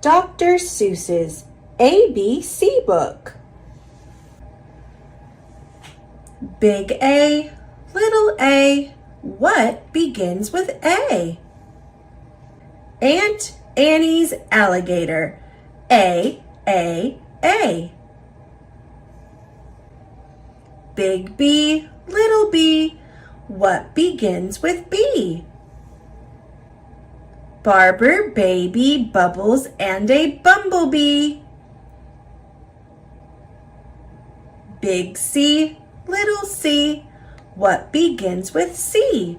Dr. Seuss's ABC book. Big A, little a, what begins with A? Aunt Annie's alligator, A, A, A. Big B, little b, what begins with B? Barber, baby, bubbles, and a bumblebee. Big C, little c, what begins with C?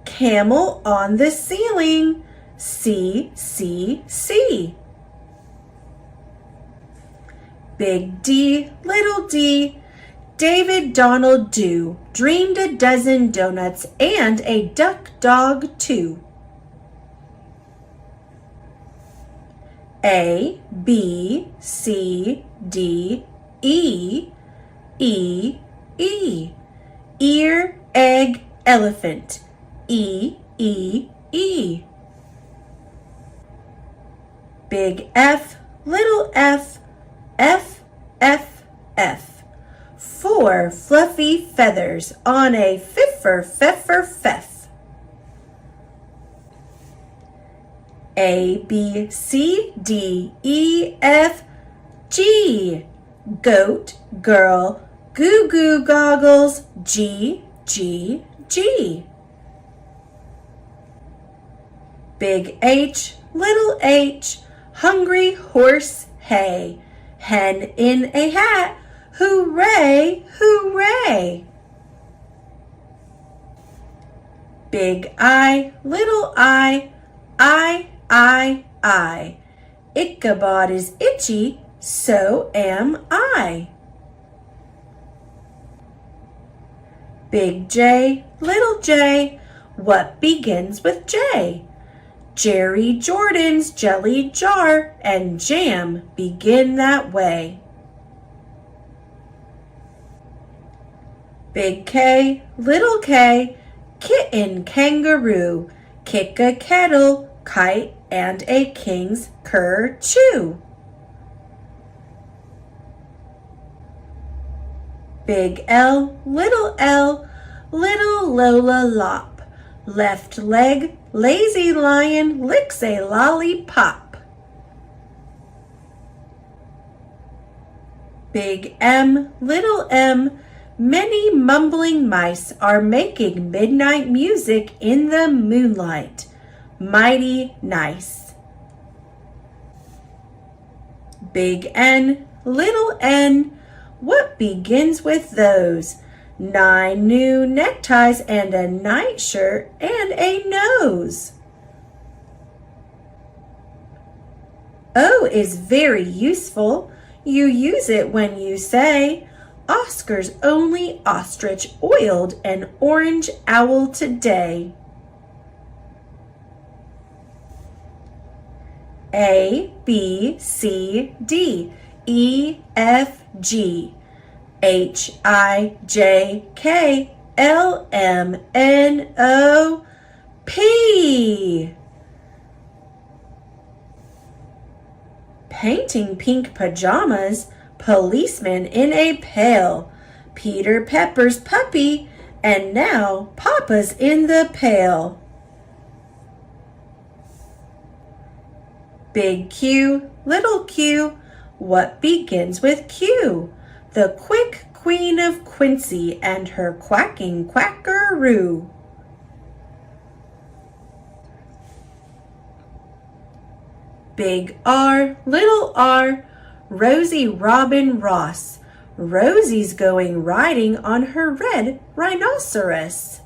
Camel on the ceiling, C, C, C. Big D, little d, David Donald do, dreamed a dozen donuts and a duck dog too. A, B, C, D, E, E, E. Ear, egg, elephant, E, E, E. Big F, little f, F, F, F. 4 fluffy feathers on a fiffer, feffer, feff. A, B, C, D, E, F, G. Goat, girl, goo goo goggles, G, G, G. Big H, little h, hungry horse, hay. Hen in a hat, hooray, hooray. Big I, little I, I. Ichabod is itchy, so am I. Big J, little j, what begins with J? Jerry Jordan's jelly jar and jam begin that way. Big K, little k, kitten, kangaroo, kick a kettle, kite, and a king's kerchoo. Big L, little Lola lop, left leg, lazy lion, licks a lollipop. Big M, little m, many mumbling mice are making midnight music in the moonlight. Mighty nice. Big N, little n, what begins with those? 9 new neckties and a nightshirt and a nose. O is very useful. You use it when you say, Oscar's only ostrich oiled an orange owl today. A, B, C, D, E, F, G, H, I, J, K, L, M, N, O, P. Painting pink pajamas, policeman in a pail, Peter Pepper's puppy, and now Papa's in the pail. Big Q, little q, what begins with Q? The quick queen of Quincy and her quacking quackaroo. Big R, little r, Rosie Robin Ross. Rosie's going riding on her red rhinoceros.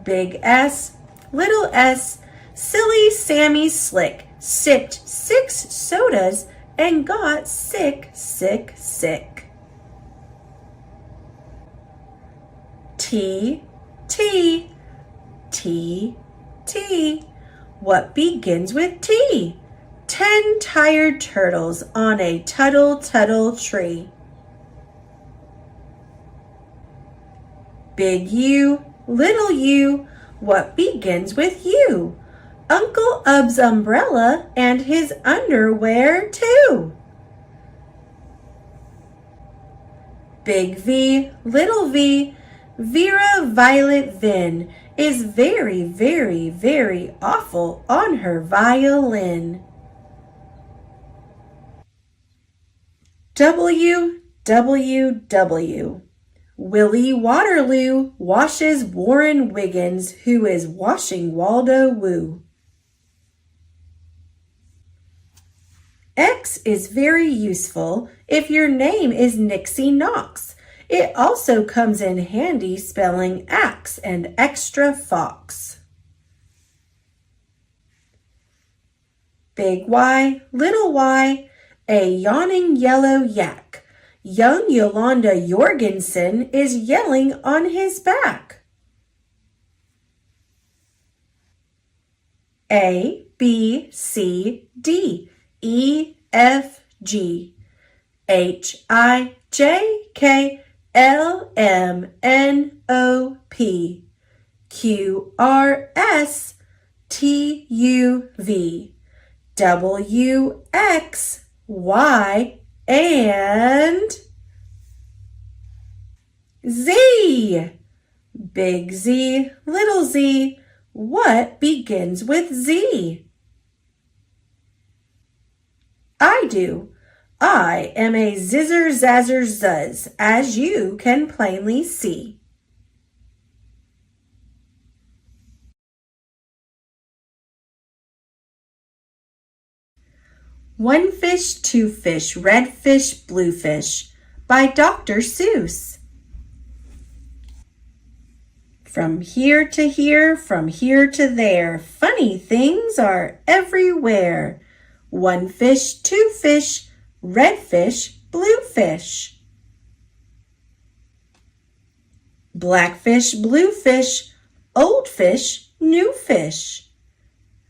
Big S, little s, silly Sammy Slick sipped 6 sodas and got sick, sick, sick. T, T, T, T. What begins with T? 10 tired turtles on a tuttle, tuttle tree. Big U, little u, what begins with U? Uncle Ub's umbrella and his underwear too. Big V, little v, Vera Violet Vin is very, very, very awful on her violin. W, W, W. Willie Waterloo washes Warren Wiggins, who is washing Waldo Woo. X is very useful if your name is Nixie Knox. It also comes in handy spelling axe and extra fox. Big Y, little y, a yawning yellow yak. Young Yolanda Jorgensen is yelling on his back. A, B, C, D, E, F, G, H, I, J, K, L, M, N, O, P, Q, R, S, T, U, V, W, X, Y, and Z. Big Z, little z, what begins with Z? I do. I am a zizzer zazzer zuzz, as you can plainly see. One Fish, Two Fish, Red Fish, Blue Fish by Dr. Seuss. From here to here, from here to there, funny things are everywhere. One fish, two fish, red fish, blue fish. Black fish, blue fish, old fish, new fish.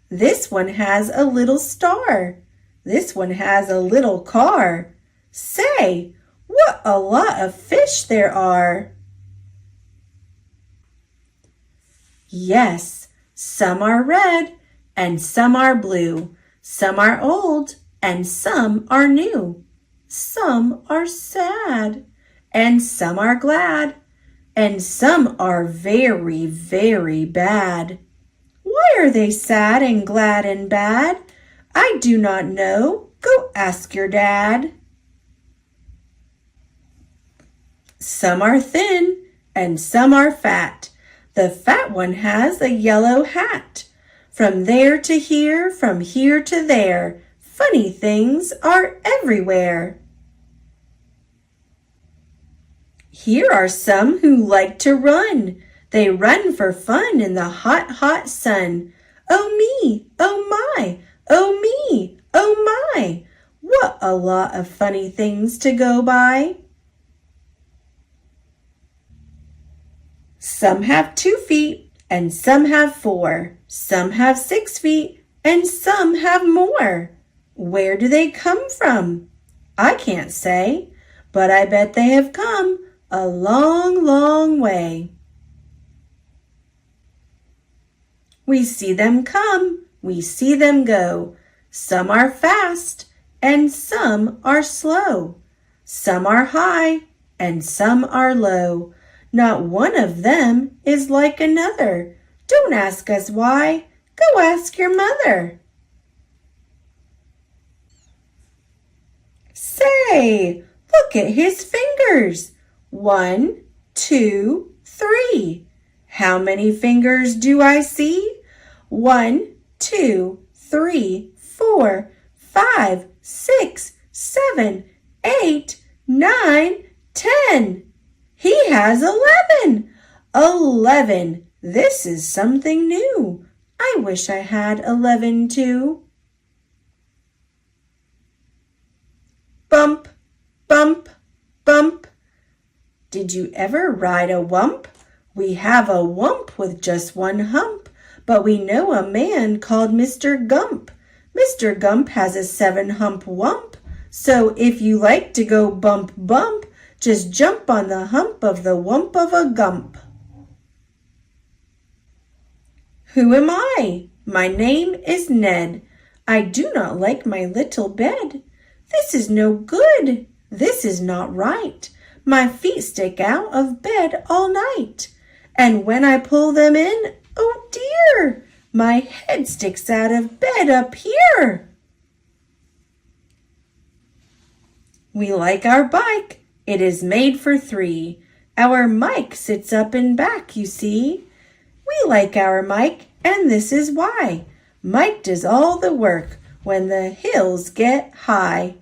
This one has a little star. This one has a little car. Say, what a lot of fish there are. Yes, some are red and some are blue. Some are old and some are new. Some are sad and some are glad. And some are very, very bad. Why are they sad and glad and bad? I do not know. Go ask your dad. Some are thin and some are fat. The fat one has a yellow hat. From there to here, from here to there, funny things are everywhere. Here are some who like to run. They run for fun in the hot, hot sun. Oh me, oh my, oh me, oh my. What a lot of funny things to go by. Some have 2 feet and some have 4. Some have 6 feet and some have more. Where do they come from? I can't say, but I bet they have come a long, long way. We see them come, we see them go. Some are fast and some are slow. Some are high and some are low. Not one of them is like another. Don't ask us why. Go ask your mother. Say, look at his fingers. 1, 2, 3. How many fingers do I see? 1, 2, 3, 4, 5, 6, 7, 8, 9, 10. He has 11. 11. This is something new. I wish I had 11 too. Bump, bump, bump. Did you ever ride a wump? We have a wump with just 1 hump, but we know a man called Mr. Gump. Mr. Gump has a 7-hump wump, so if you like to go bump, bump, just jump on the hump of the wump of a gump. Who am I? My name is Ned. I do not like my little bed. This is no good. This is not right. My feet stick out of bed all night. And when I pull them in, oh dear, my head sticks out of bed up here. We like our bike. It is made for three. Our Mike sits up and back, you see. We like our Mike, and this is why. Mike does all the work when the hills get high.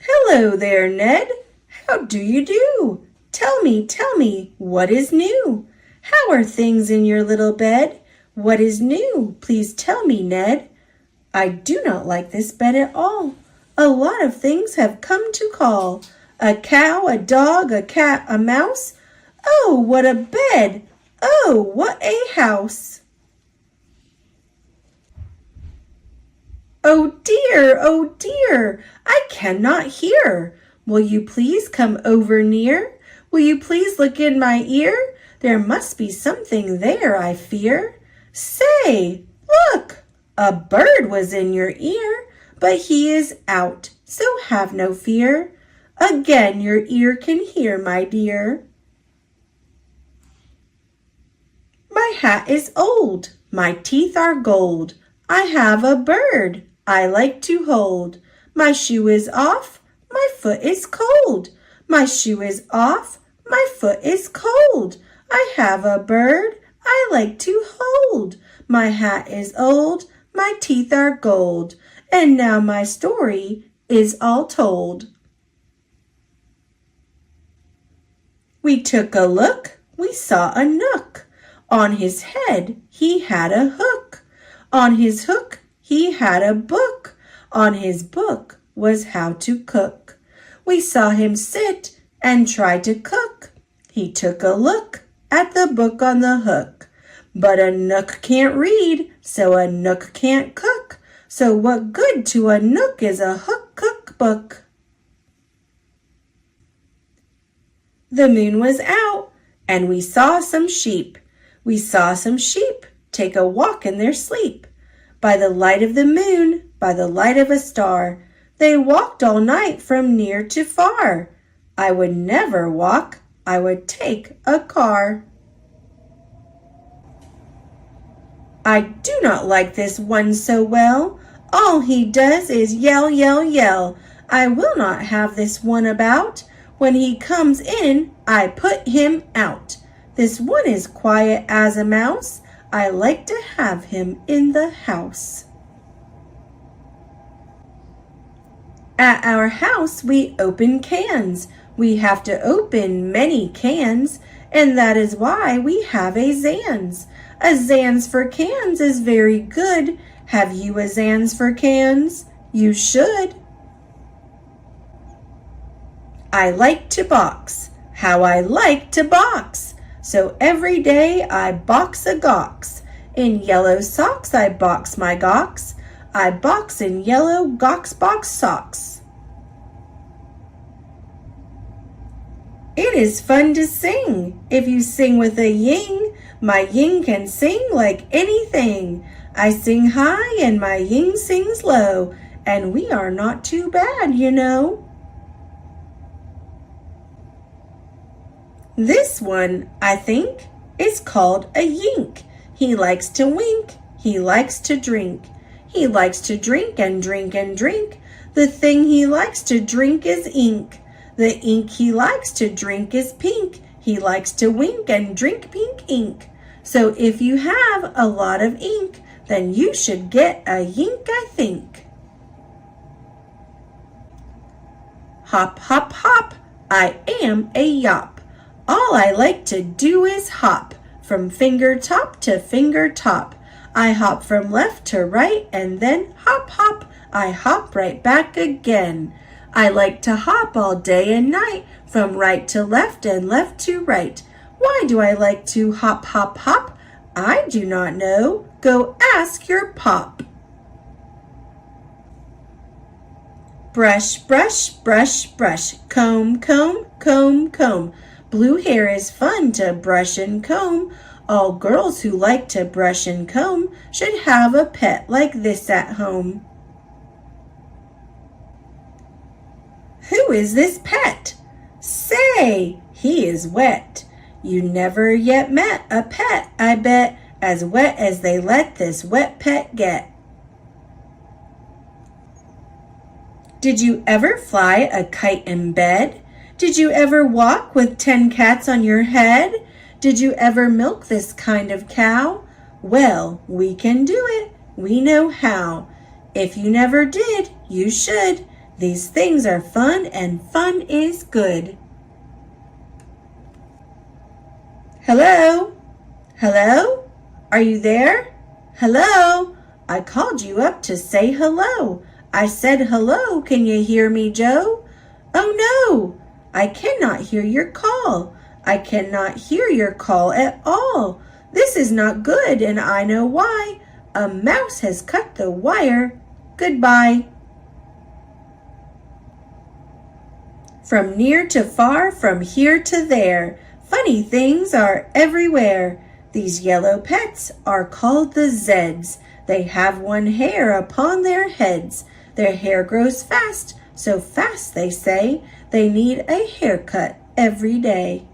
Hello there, Ned. How do you do? Tell me, what is new? How are things in your little bed? What is new? Please tell me, Ned. I do not like this bed at all. A lot of things have come to call. A cow, a dog, a cat, a mouse. Oh, what a bed! Oh, what a house! Oh dear, I cannot hear. Will you please come over near? Will you please look in my ear? There must be something there, I fear. Say, look, a bird was in your ear, but he is out, so have no fear. Again your ear can hear, my dear. My hat is old, my teeth are gold. I have a bird I like to hold. My shoe is off, my foot is cold. My shoe is off, my foot is cold. I have a bird I like to hold. My hat is old, my teeth are gold. And now my story is all told. We took a look, we saw a nook. On his head he had a hook. On his hook he had a book. On his book was how to cook. We saw him sit and try to cook. He took a look at the book on the hook. But a nook can't read, so a nook can't cook. So what good to a nook is a hook cookbook? The moon was out, and we saw some sheep. We saw some sheep take a walk in their sleep. By the light of the moon, by the light of a star, they walked all night from near to far. I would never walk, I would take a car. I do not like this one so well. All he does is yell, yell, yell. I will not have this one about. When he comes in, I put him out. This one is quiet as a mouse. I like to have him in the house. At our house we open cans. We have to open many cans, and that is why we have a Zans. A Zans for cans is very good. Have you a Zans for cans? You should. I like to box. How I like to box. So every day I box a gawks. In yellow socks I box my gawks. I box in yellow gawks box socks. It is fun to sing. If you sing with a ying, my ying can sing like anything. I sing high and my ying sings low, and we are not too bad, you know. This one, I think, is called a yink. He likes to wink. He likes to drink. He likes to drink and drink and drink. The thing he likes to drink is ink. The ink he likes to drink is pink. He likes to wink and drink pink ink. So if you have a lot of ink, then you should get a yink, I think. Hop, hop, hop, I am a yop. All I like to do is hop, from finger top to finger top. I hop from left to right and then hop, hop, I hop right back again. I like to hop all day and night, from right to left and left to right. Why do I like to hop, hop, hop? I do not know. Go ask your pop. Brush, brush, brush, brush. Comb, comb, comb, comb. Blue hair is fun to brush and comb. All girls who like to brush and comb should have a pet like this at home. Who is this pet? Say, he is wet. You never yet met a pet, I bet, as wet as they let this wet pet get. Did you ever fly a kite in bed? Did you ever walk with 10 cats on your head? Did you ever milk this kind of cow? Well, we can do it. We know how. If you never did, you should. These things are fun and fun is good. Hello? Hello? Are you there? Hello? I called you up to say hello. I said hello. Can you hear me, Joe? Oh no, I cannot hear your call. I cannot hear your call at all. This is not good, and I know why. A mouse has cut the wire. Goodbye. From near to far, from here to there, funny things are everywhere. These yellow pets are called the Zeds. They have one hair upon their heads. Their hair grows fast, so fast they say, they need a haircut every day.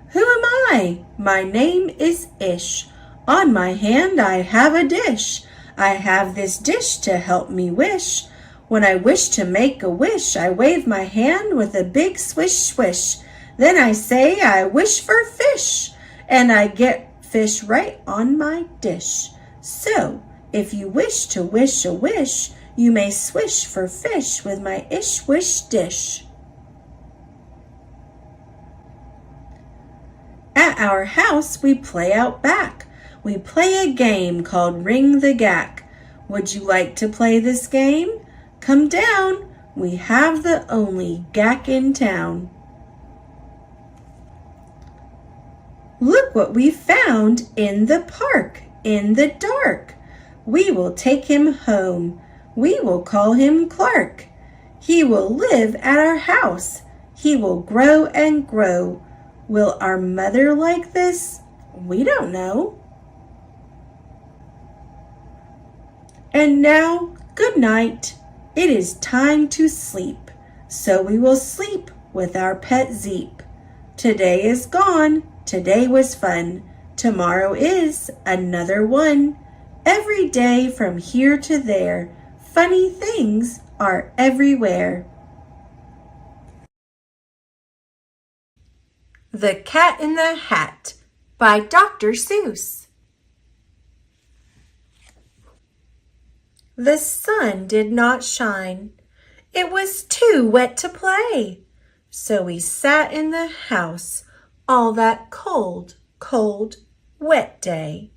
Who am I? My name is Ish. On my hand I have a dish. I have this dish to help me wish. When I wish to make a wish, I wave my hand with a big swish swish. Then I say I wish for fish, and I get fish right on my dish. So, if you wish to wish a wish, you may swish for fish with my ish wish dish. At our house we play out back. We play a game called Ring the Gack. Would you like to play this game? Come down, we have the only gack in town. Look what we found in the park, in the dark. We will take him home. We will call him Clark. He will live at our house. He will grow and grow. Will our mother like this? We don't know. And now, good night. It is time to sleep, so we will sleep with our pet Zeep. Today is gone, today was fun, tomorrow is another one. Every day from here to there, funny things are everywhere. The Cat in the Hat by Dr. Seuss. The sun did not shine. It was too wet to play. So we sat in the house all that cold, cold, wet day.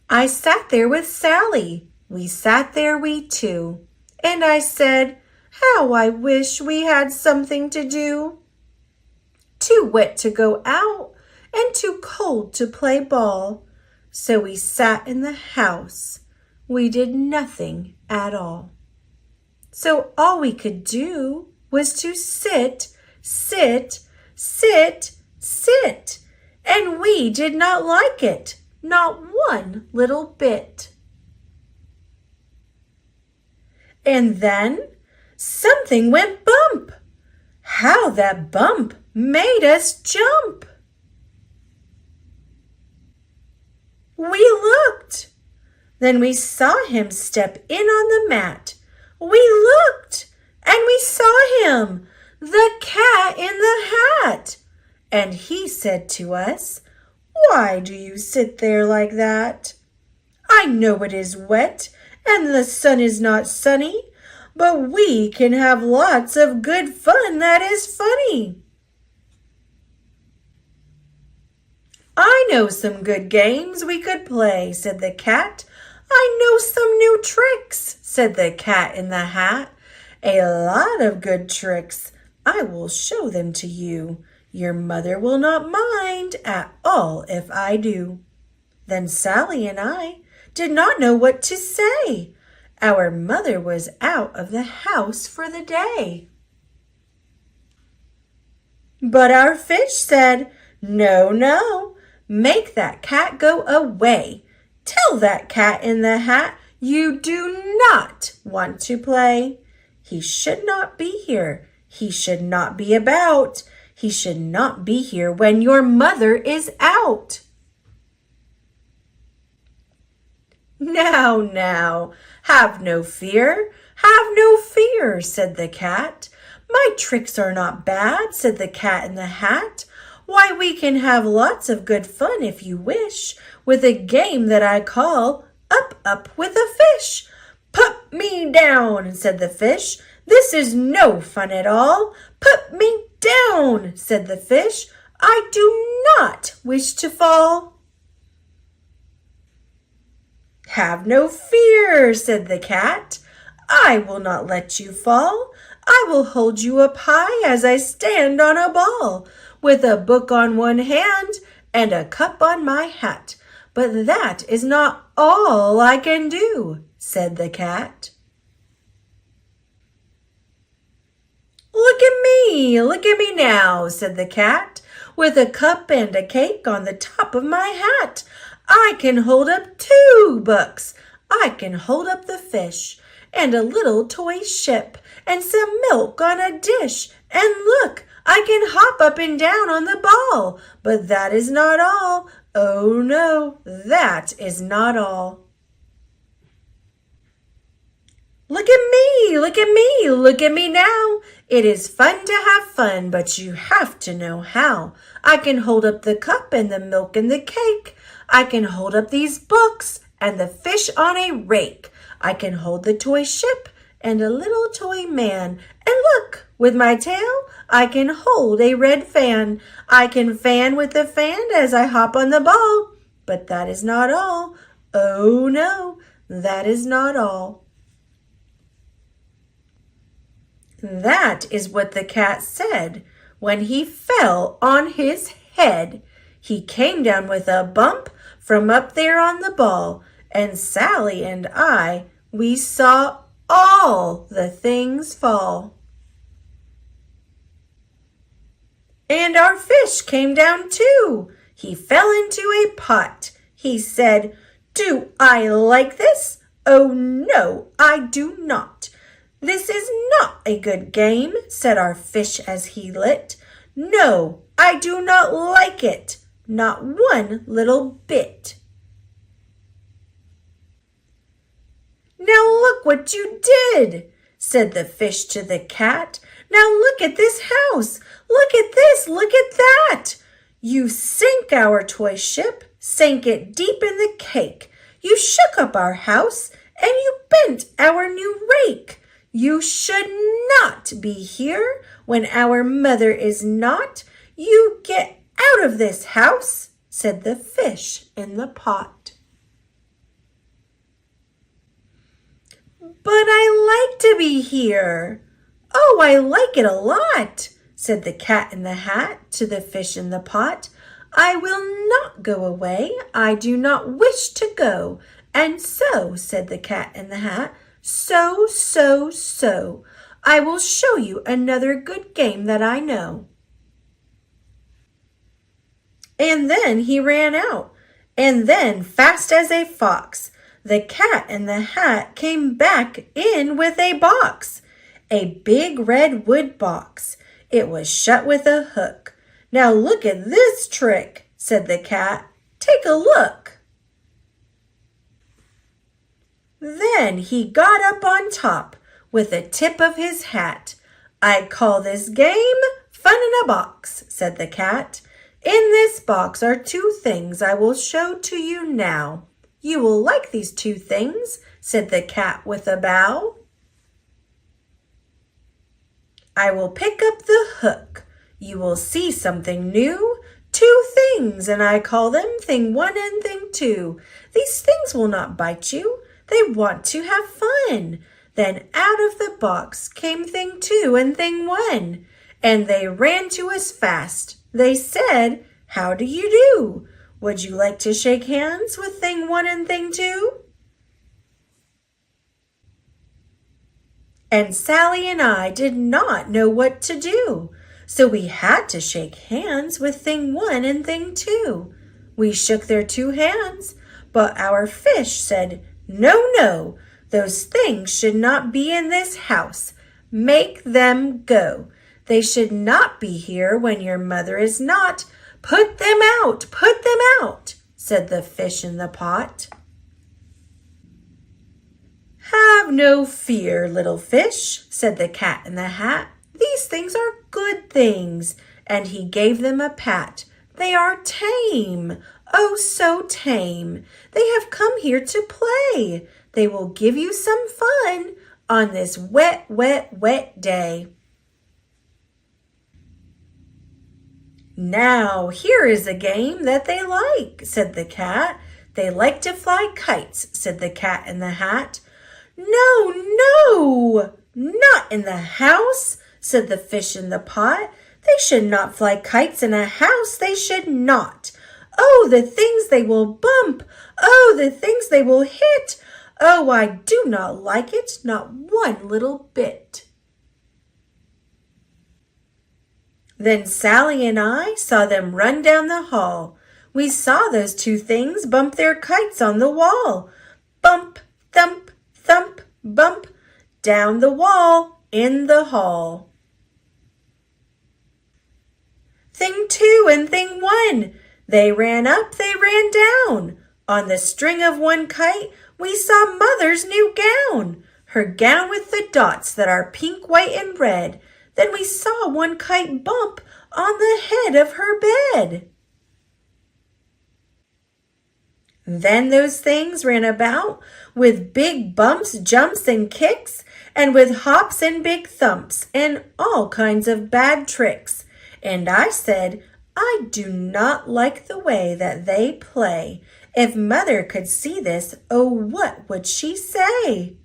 I sat there with Sally. We sat there, we two. And I said, how I wish we had something to do. Too wet to go out and too cold to play ball. So we sat in the house. We did nothing at all. So all we could do was to sit, sit, sit, sit. And we did not like it, not one little bit. And then something went bump. How that bump made us jump. We looked. Then we saw him step in on the mat. We looked, and we saw him, the cat in the hat. And he said to us, why do you sit there like that? I know it is wet, and the sun is not sunny, but we can have lots of good fun that is funny. I know some good games we could play, said the cat. I know some new tricks, said the cat in the hat. A lot of good tricks. I will show them to you. Your mother will not mind at all if I do. Then Sally and I did not know what to say. Our mother was out of the house for the day. But our fish said, "No, no, make that cat go away. Tell that cat in the hat you do not want to play. He should not be here. He should not be about. He should not be here when your mother is out." "Now, now, have no fear, have no fear," said the cat. "My tricks are not bad," said the cat in the hat. "Why, we can have lots of good fun if you wish, with a game that I call Up, Up with a Fish." "Put me down," said the fish. "This is no fun at all." "Put me down," said the fish. "I do not wish to fall." "Have no fear," said the cat. "I will not let you fall. I will hold you up high as I stand on a ball, with a book on one hand and a cup on my hat. But that is not all I can do," said the cat. Look at me now," said the cat, "with a cup and a cake on the top of my hat. I can hold up 2 books. I can hold up the fish, and a little toy ship, and some milk on a dish. And look, I can hop up and down on the ball. But that is not all. Oh no, that is not all." Look at me, look at me, look at me now. It is fun to have fun, but you have to know how. I can hold up the cup and the milk and the cake. I can hold up these books and the fish on a rake. I can hold the toy ship and a little toy man. And look, with my tail, I can hold a red fan. I can fan with the fan as I hop on the ball. But that is not all. Oh no, that is not all. That is what the cat said when he fell on his head. He came down with a bump from up there on the ball, and Sally and I, we saw all the things fall. And our fish came down too. He fell into a pot. He said, "Do I like this? Oh no, I do not. This is not a good game," said our fish as he lit. "No, I do not like it, not one little bit." "Now look what you did," said the fish to the cat. "Now look at this house. Look at this, look at that. You sank our toy ship, sank it deep in the cake. You shook up our house, and you bent our new rake. You should not be here when our mother is not. You get out of this house," said the fish in the pot. "But I like to be here. Oh, I like it a lot," said the cat in the hat to the fish in the pot. "I will not go away. I do not wish to go. And so," said the cat in the hat, so, I will show you another good game that I know." And then he ran out, and then fast as a fox, the cat in the hat came back in with a box, a big red wood box. It was shut with a hook. "Now look at this trick," said the cat. "Take a look." Then he got up on top with the tip of his hat. "I call this game Fun in a Box," said the cat. "In this box are 2 things I will show to you now. You will like these 2 things," said the cat with a bow. "I will pick up the hook. You will see something new. 2 things, and I call them Thing 1 and Thing 2. These things will not bite you. They want to have fun." Then out of the box came Thing 2 and Thing 1, and they ran to us fast. They said, "How do you do? Would you like to shake hands with Thing 1 and Thing 2? And Sally and I did not know what to do. So we had to shake hands with thing 1 and thing 2. We shook their 2 hands, but our fish said, "No, no, those things should not be in this house. Make them go. They should not be here when your mother is not. Put them out, said the fish in the pot. Have no fear, little fish, said the cat in the hat. These things are good things. And he gave them a pat. They are tame, oh so tame. They have come here to play. They will give you some fun on this wet, wet, wet day. Now, here is a game that they like, said the cat. They like to fly kites, said the cat in the hat. No, no, not in the house, said the fish in the pot. They should not fly kites in a house, they should not. Oh, the things they will bump. Oh, the things they will hit. Oh, I do not like it, not one little bit. Then Sally and I saw them run down the hall. We saw those 2 things bump their kites on the wall. Bump, thump, thump, bump, down the wall in the hall. Thing 2 and thing 1, they ran up, they ran down. On the string of one kite, we saw Mother's new gown. Her gown with the dots that are pink, white, and red. Then we saw one kite bump on the head of her bed. Then those things ran about with big bumps, jumps, and kicks, and with hops and big thumps, and all kinds of bad tricks. And I said, I do not like the way that they play. If Mother could see this, oh, what would she say?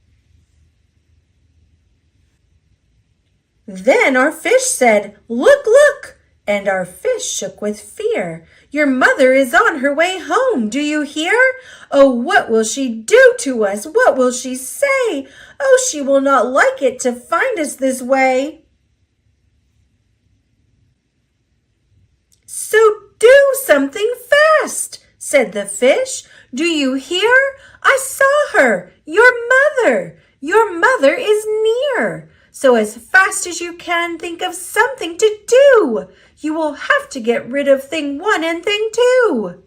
Then our fish said, Look, look! And our fish shook with fear. Your mother is on her way home, do you hear? Oh, what will she do to us? What will she say? Oh, she will not like it to find us this way. So do something fast, said the fish. Do you hear? I saw her, your mother. Your mother is near. So as fast as you can, think of something to do. You will have to get rid of thing 1 and thing 2.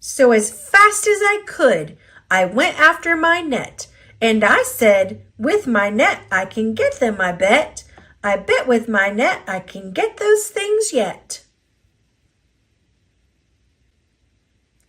So as fast as I could, I went after my net. And I said, with my net I can get them, I bet. I bet with my net I can get those things yet.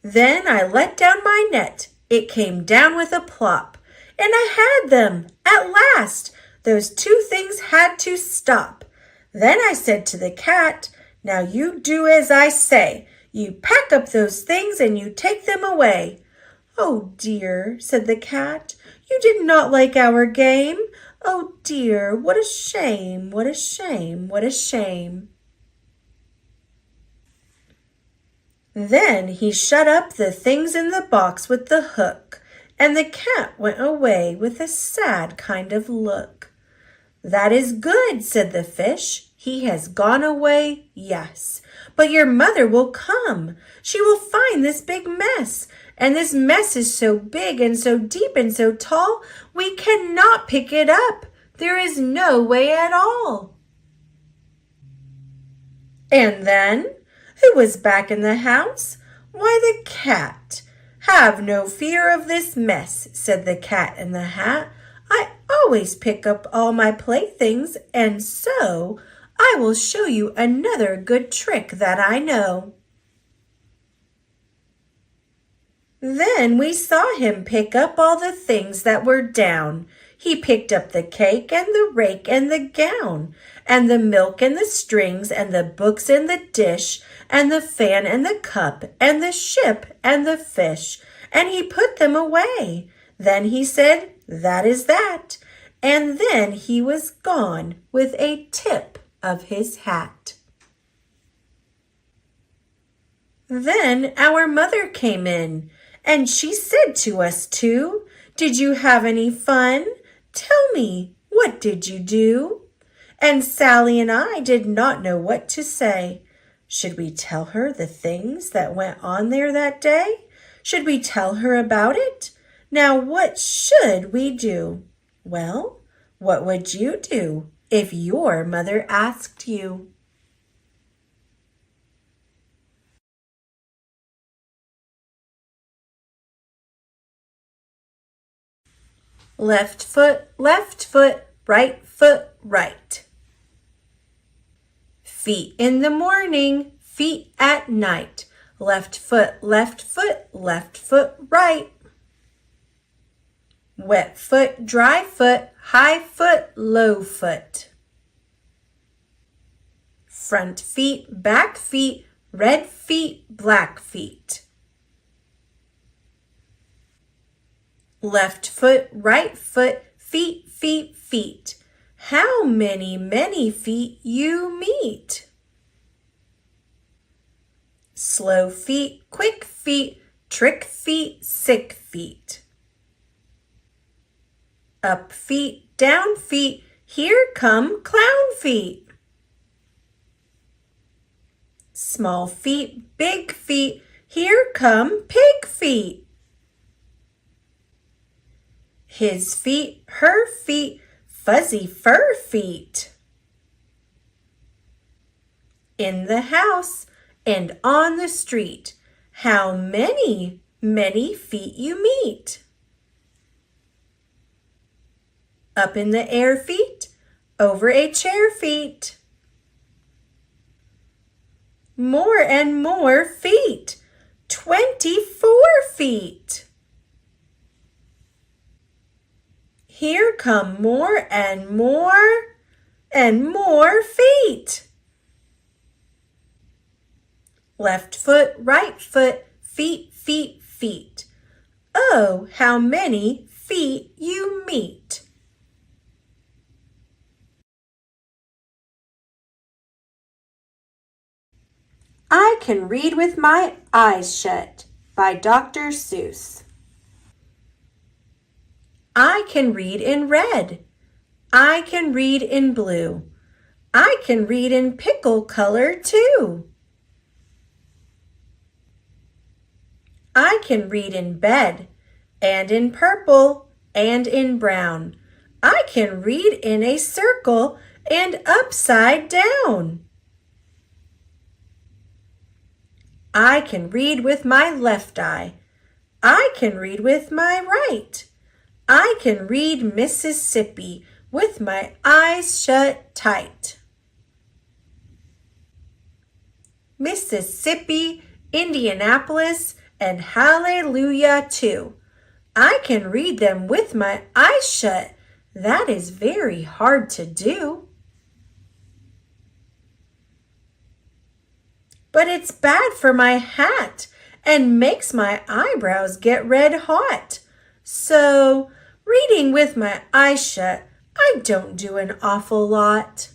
Then I let down my net. It came down with a plop, and I had them at last. Those 2 things had to stop. Then I said to the cat, Now you do as I say. You pack up those things and you take them away. Oh dear, said the cat, you did not like our game. Oh dear, what a shame, what a shame, what a shame. Then he shut up the things in the box with the hook, and the cat went away with a sad kind of look. That is good, said the fish. He has gone away, yes. But your mother will come. She will find this big mess. And this mess is so big and so deep and so tall, we cannot pick it up. There is no way at all. And then, who was back in the house? Why, the cat. Have no fear of this mess, said the cat in the hat. I always pick up all my playthings, and so I will show you another good trick that I know. Then we saw him pick up all the things that were down. He picked up the cake and the rake and the gown, and the milk and the strings and the books and the dish, and the fan and the cup, and the ship and the fish, and he put them away. Then he said, That is that. And then he was gone with a tip of his hat. Then our mother came in, and she said to us two, Did you have any fun? Tell me, what what did you do?" And Sally and I did not know what to say. Should we tell her the things that went on there that day? Should we tell her about it? Now, what should we do? Well, what would you do if your mother asked you? Left foot, right foot, right. Feet in the morning, feet at night. Left foot, left foot, right. Wet foot, dry foot, high foot, low foot. Front feet, back feet, red feet, black feet. Left foot, right foot, feet, feet, feet. How many feet you meet? Slow feet, quick feet, trick feet, sick feet. Up feet, down feet, here come clown feet. Small feet, big feet, here come pig feet. His feet, her feet, fuzzy fur feet. In the house and on the street, how many feet you meet? Up in the air feet, over a chair feet. More and more feet, 24 feet. Here come more and more feet. Left foot, right foot, feet, feet, feet. Oh, how many feet you meet. I Can Read with My Eyes Shut by Dr. Seuss. I can read in red. I can read in blue. I can read in pickle color too. I can read in bed and in purple and in brown. I can read in a circle and upside down. I can read with my left eye. I can read with my right. I can read Mississippi with my eyes shut tight. Mississippi, Indianapolis, and Hallelujah too. I can read them with my eyes shut. That is very hard to do. But it's bad for my hat and makes my eyebrows get red hot. So, reading with my eyes shut, I don't do an awful lot.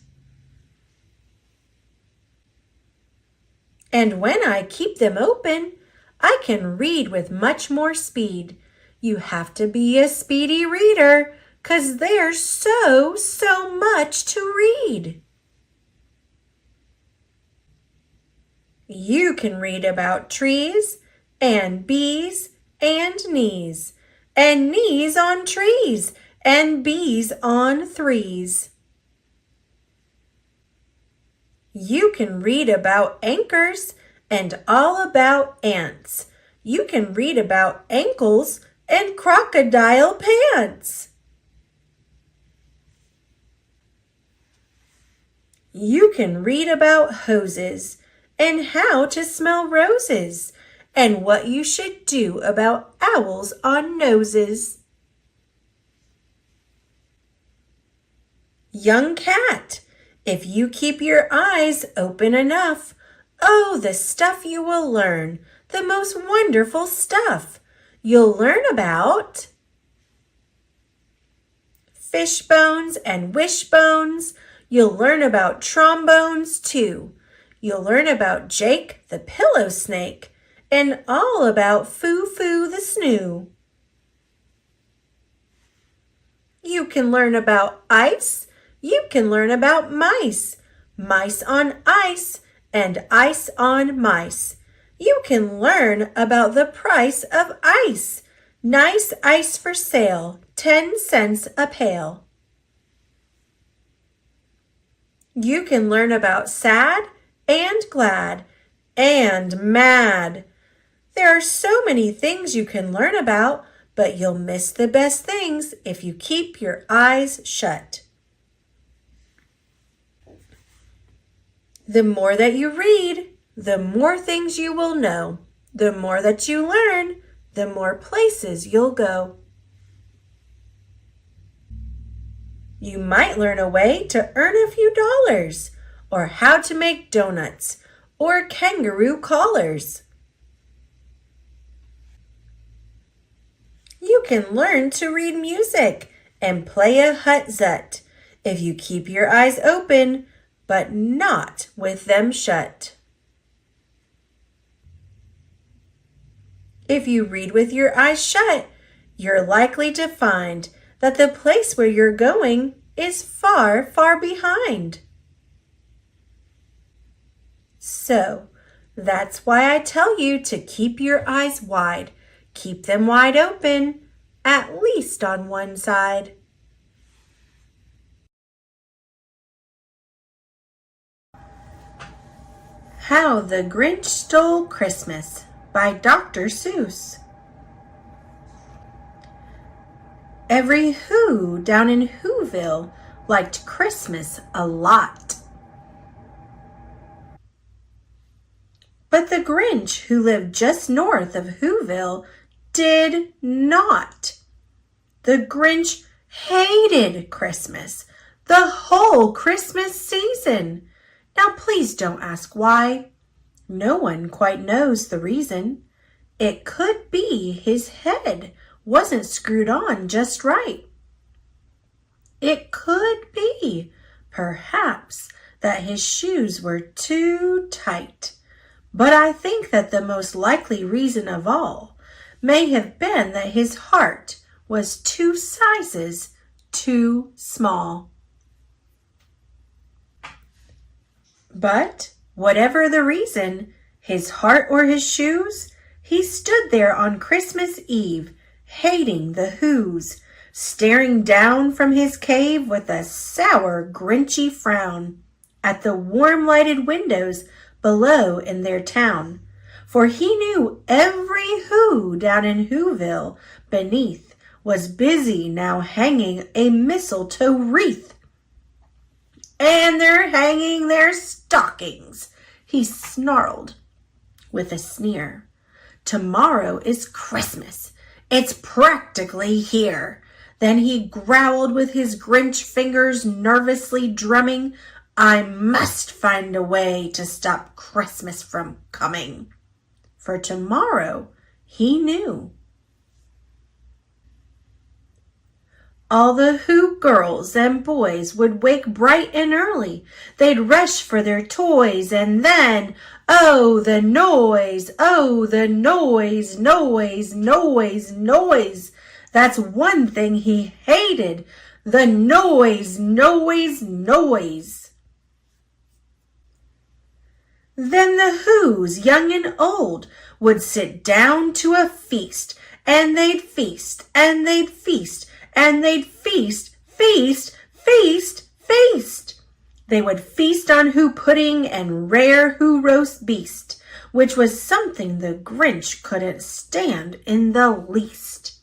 And when I keep them open, I can read with much more speed. You have to be a speedy reader, 'cause there's so much to read. You can read about trees and bees and knees on trees and bees on threes. You can read about anchors and all about ants. You can read about ankles and crocodile pants. You can read about hoses and how to smell roses and what you should do about owls on noses. Young cat, if you keep your eyes open enough, oh, the stuff you will learn, the most wonderful stuff. You'll learn about fish bones and wishbones. You'll learn about trombones too. You'll learn about Jake the pillow snake and all about Foo Foo the snoo. You can learn about ice. You can learn about mice. Mice on ice and ice on mice. You can learn about the price of ice. Nice ice for sale, 10 cents a pail. You can learn about sad and glad and mad. There are so many things you can learn about, but you'll miss the best things if you keep your eyes shut. The more that you read, the more things you will know. The more that you learn, the more places you'll go. You might learn a way to earn a few dollars, or how to make donuts, or kangaroo collars. You can learn to read music and play a hut-zut if you keep your eyes open, but not with them shut. If you read with your eyes shut, you're likely to find that the place where you're going is far, far behind. So, that's why I tell you to keep your eyes wide. Keep them wide open, at least on one side. How the Grinch Stole Christmas by Dr. Seuss. Every Who down in Whoville liked Christmas a lot. But the Grinch, who lived just north of Whoville, did not. The Grinch hated Christmas, the whole Christmas season. Now please don't ask why. No one quite knows the reason. It could be his head wasn't screwed on just right. It could be, perhaps, that his shoes were too tight. But I think that the most likely reason of all may have been that his heart was 2 sizes too small. But whatever the reason, his heart or his shoes, he stood there on Christmas Eve, hating the Whos, staring down from his cave with a sour, grinchy frown at the warm-lighted windows below in their town. For he knew every Who down in Whoville beneath was busy now hanging a mistletoe wreath. And they're hanging their stockings, he snarled with a sneer. Tomorrow is Christmas. It's practically here. Then he growled with his Grinch fingers nervously drumming, I must find a way to stop Christmas from coming. For tomorrow, he knew. All the Who girls and boys would wake bright and early. They'd rush for their toys, and then, oh, the noise, oh, the noise, noise, noise, noise. That's one thing he hated, the noise, noise, noise. Then the Whos, young and old, would sit down to a feast, and they'd feast, and they'd feast, and they'd feast, feast, feast, feast. They would feast on Who pudding and rare Who roast beast, which was something the Grinch couldn't stand in the least.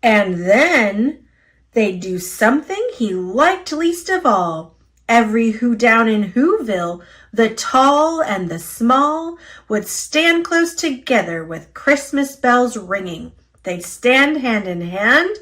And then they'd do something he liked least of all. Every Who down in Whoville, the tall and the small, would stand close together with Christmas bells ringing. They'd stand hand in hand,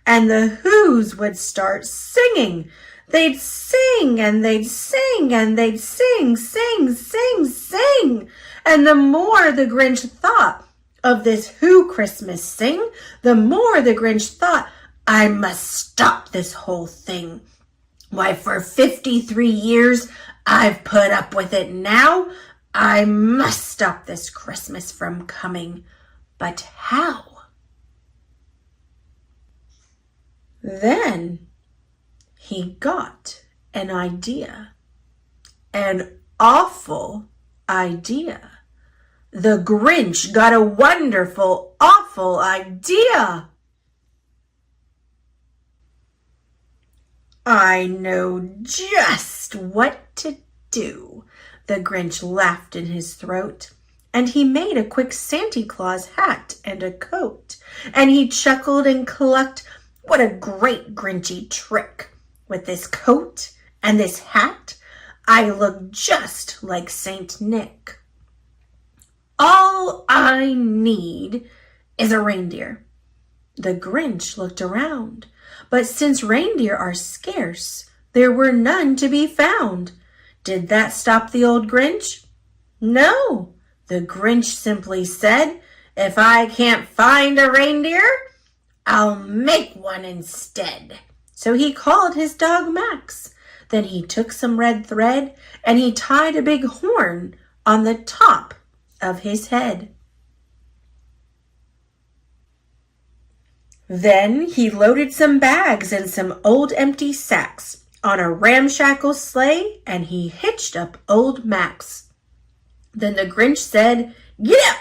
and the Whos would start singing. They'd sing, and they'd sing, and they'd sing, sing, sing, sing. And the more the Grinch thought of this Who Christmas sing, the more the Grinch thought, I must stop this whole thing. Why, for 53 years, I've put up with it now. I must stop this Christmas from coming. But how? Then he got an idea, an awful idea. The Grinch got a wonderful, awful idea. I know just what to do. The Grinch laughed in his throat, and he made a quick Santa Claus hat and a coat, and he chuckled and clucked, "What a great Grinchy trick! With this coat and this hat, I look just like Saint Nick. All I need is a reindeer." The Grinch looked around, but since reindeer are scarce, there were none to be found. Did that stop the old Grinch? No, the Grinch simply said, "If I can't find a reindeer, I'll make one instead." So he called his dog Max. Then he took some red thread and he tied a big horn on the top of his head. Then he loaded some bags and some old empty sacks on a ramshackle sleigh, and he hitched up old Max. Then the Grinch said, "Get up!"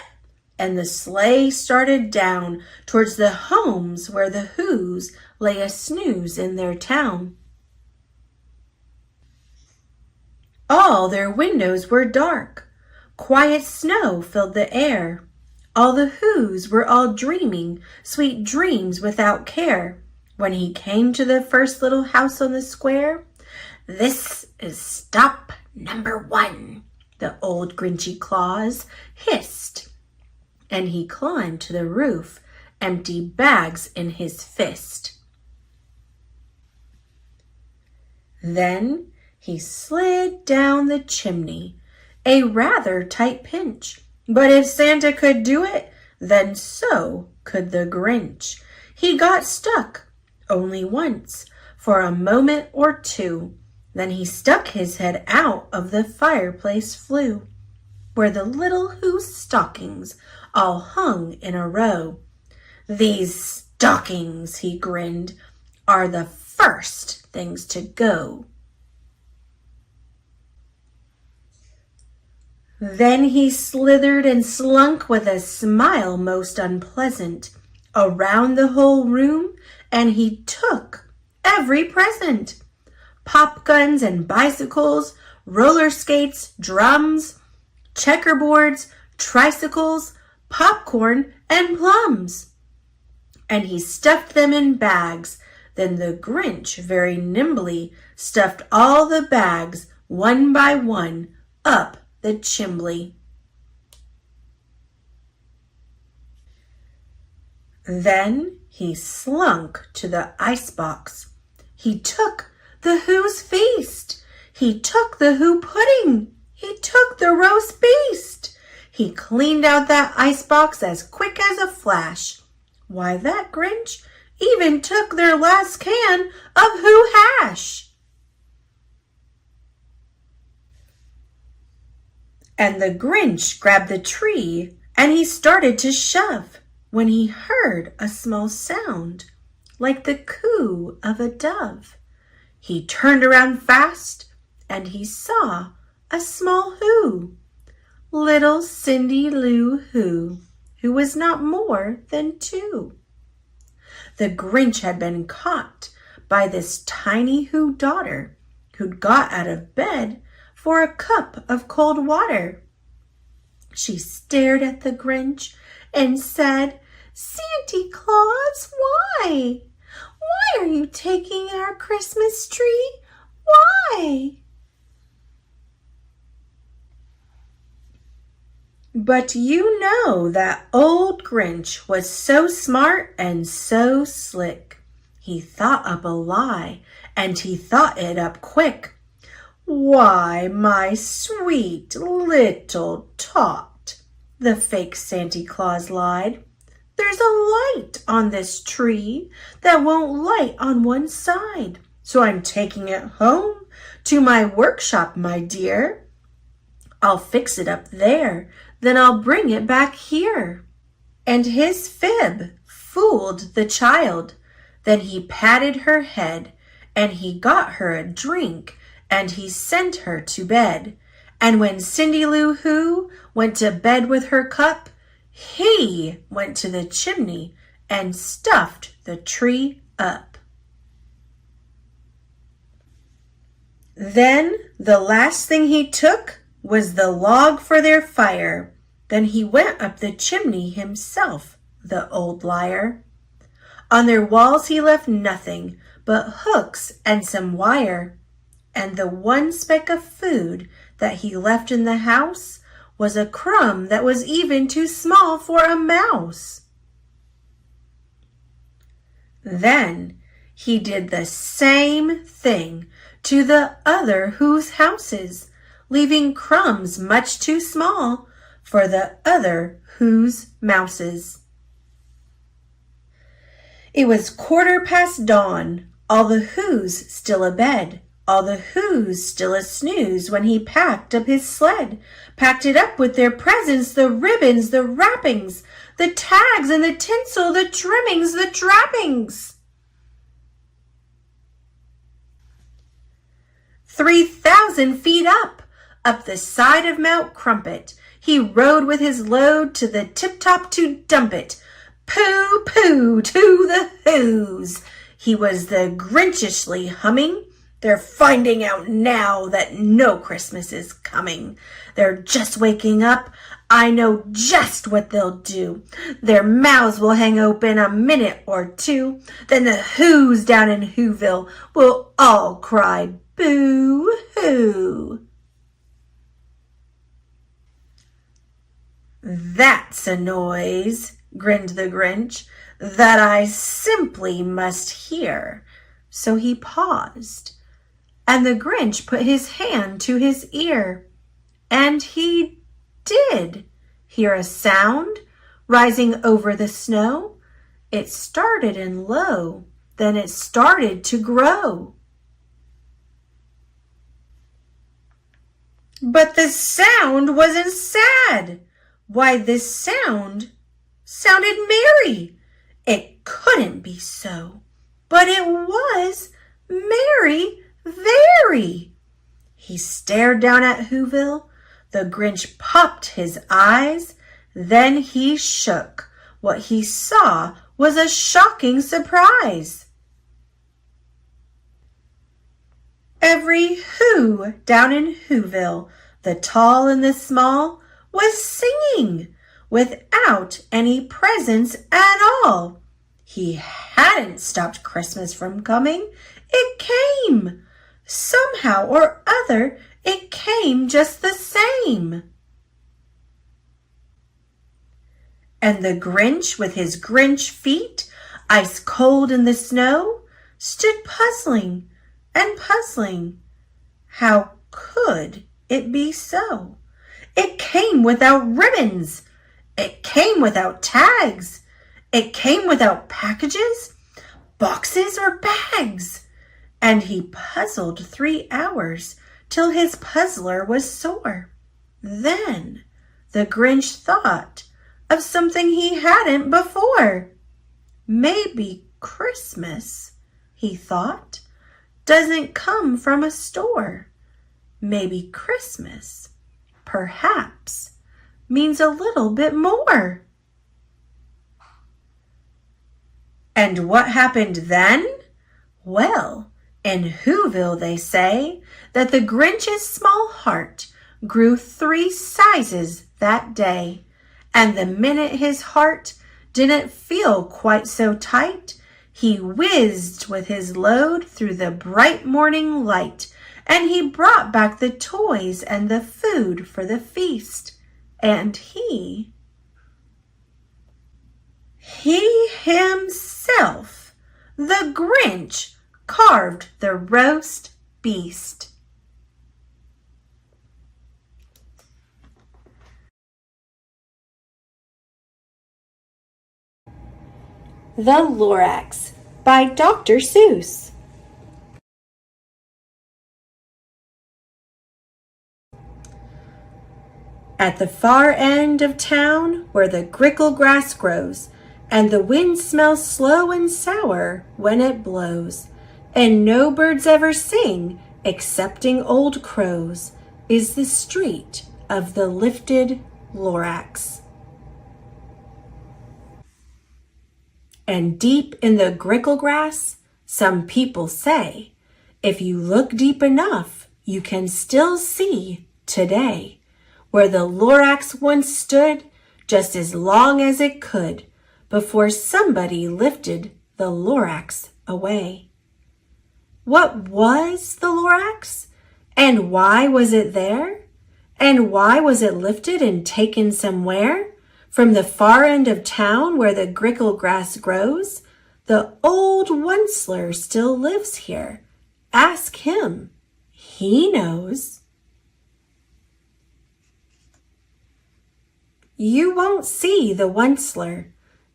and the sleigh started down towards the homes where the Whos lay a snooze in their town. All their windows were dark. Quiet snow filled the air. All the Whos were all dreaming sweet dreams without care. When he came to the first little house on the square, "This is stop number 1, the old Grinchy Claus hissed. And he climbed to the roof, empty bags in his fist. Then he slid down the chimney, a rather tight pinch. But if Santa could do it, then so could the Grinch. He got stuck only once, for a moment or two. Then he stuck his head out of the fireplace flue, where the little Who's stockings all hung in a row. "These stockings," he grinned, "are the first things to go." Then he slithered and slunk with a smile most unpleasant around the whole room, and he took every present. Pop guns and bicycles, roller skates, drums, checkerboards, tricycles, popcorn, and plums. And he stuffed them in bags. Then the Grinch very nimbly stuffed all the bags, one by one, up the chimbley. Then he slunk to the icebox. He took the Who's feast. He took the Who pudding. He took the roast beast. He cleaned out that icebox as quick as a flash. Why, that Grinch even took their last can of Who hash. And the Grinch grabbed the tree and he started to shove when he heard a small sound like the coo of a dove. He turned around fast and he saw a small Who, little Cindy Lou Who was not more than 2. The Grinch had been caught by this tiny Who daughter who'd got out of bed for a cup of cold water. She stared at the Grinch and said, "Santa Claus, why? Why are you taking our Christmas tree? Why?" But you know that old Grinch was so smart and so slick. He thought up a lie, and he thought it up quick. "Why, my sweet little tot," the fake Santa Claus lied, "there's a light on this tree that won't light on one side. So I'm taking it home to my workshop, my dear. I'll fix it up there, then I'll bring it back here." And his fib fooled the child. Then he patted her head, and he got her a drink, and he sent her to bed. And when Cindy Lou Who went to bed with her cup, he went to the chimney and stuffed the tree up. Then the last thing he took was the log for their fire. Then he went up the chimney himself, the old liar. On their walls he left nothing but hooks and some wire. And the one speck of food that he left in the house was a crumb that was even too small for a mouse. Then he did the same thing to the other Whose houses, leaving crumbs much too small for the other Whose mouses. It was 1/4 dawn, all the Whos still abed, all the Whos still a snooze when he packed up his sled, packed it up with their presents, the ribbons, the wrappings, the tags and the tinsel, the trimmings, the trappings. 3,000 feet up the side of Mount Crumpet, he rode with his load to the tip-top to dump it. Pooh, pooh, to the Whos! He was the Grinchishly humming. They're finding out now that no Christmas is coming. They're just waking up. I know just what they'll do. Their mouths will hang open a minute or two. Then the Whos down in Whoville will all cry boo-hoo. That's a noise, grinned the Grinch, that I simply must hear. So he paused, and the Grinch put his hand to his ear, and he did hear a sound rising over the snow. It started in low, then it started to grow. But the sound wasn't sad. Why, this sounded merry. It couldn't be so, but it was merry, very. He stared down at Whoville. The Grinch popped his eyes. Then he shook. What he saw was a shocking surprise. Every Who down in Whoville, the tall and the small, was singing without any presents at all. He hadn't stopped Christmas from coming. It came. Somehow or other, it came just the same. And the Grinch, with his Grinch feet, ice cold in the snow, stood puzzling and puzzling. How could it be so? It came without ribbons. It came without tags. It came without packages, boxes, or bags. And he puzzled 3 hours till his puzzler was sore. Then the Grinch thought of something he hadn't before. Maybe Christmas, he thought, doesn't come from a store. Maybe Christmas, perhaps, means a little bit more. And what happened then? Well, in Whoville they say that the Grinch's small heart grew 3 sizes that day. And the minute his heart didn't feel quite so tight, he whizzed with his load through the bright morning light, and he brought back the toys and the food for the feast. And he himself, the Grinch, carved the roast beast. The Lorax by Dr. Seuss. At the far end of town, where the grickle grass grows, And the wind smells slow and sour when it blows, and no birds ever sing excepting old crows, is the street of the lifted Lorax. And deep in the grickle grass, some people say, if you look deep enough, you can still see today where the Lorax once stood, just as long as it could, before somebody lifted the Lorax away. What was the Lorax? And why was it there? And why was it lifted and taken somewhere? From the far end of town where the grickle grass grows, the old Onceler still lives here. Ask him. He knows. You won't see the Onceler.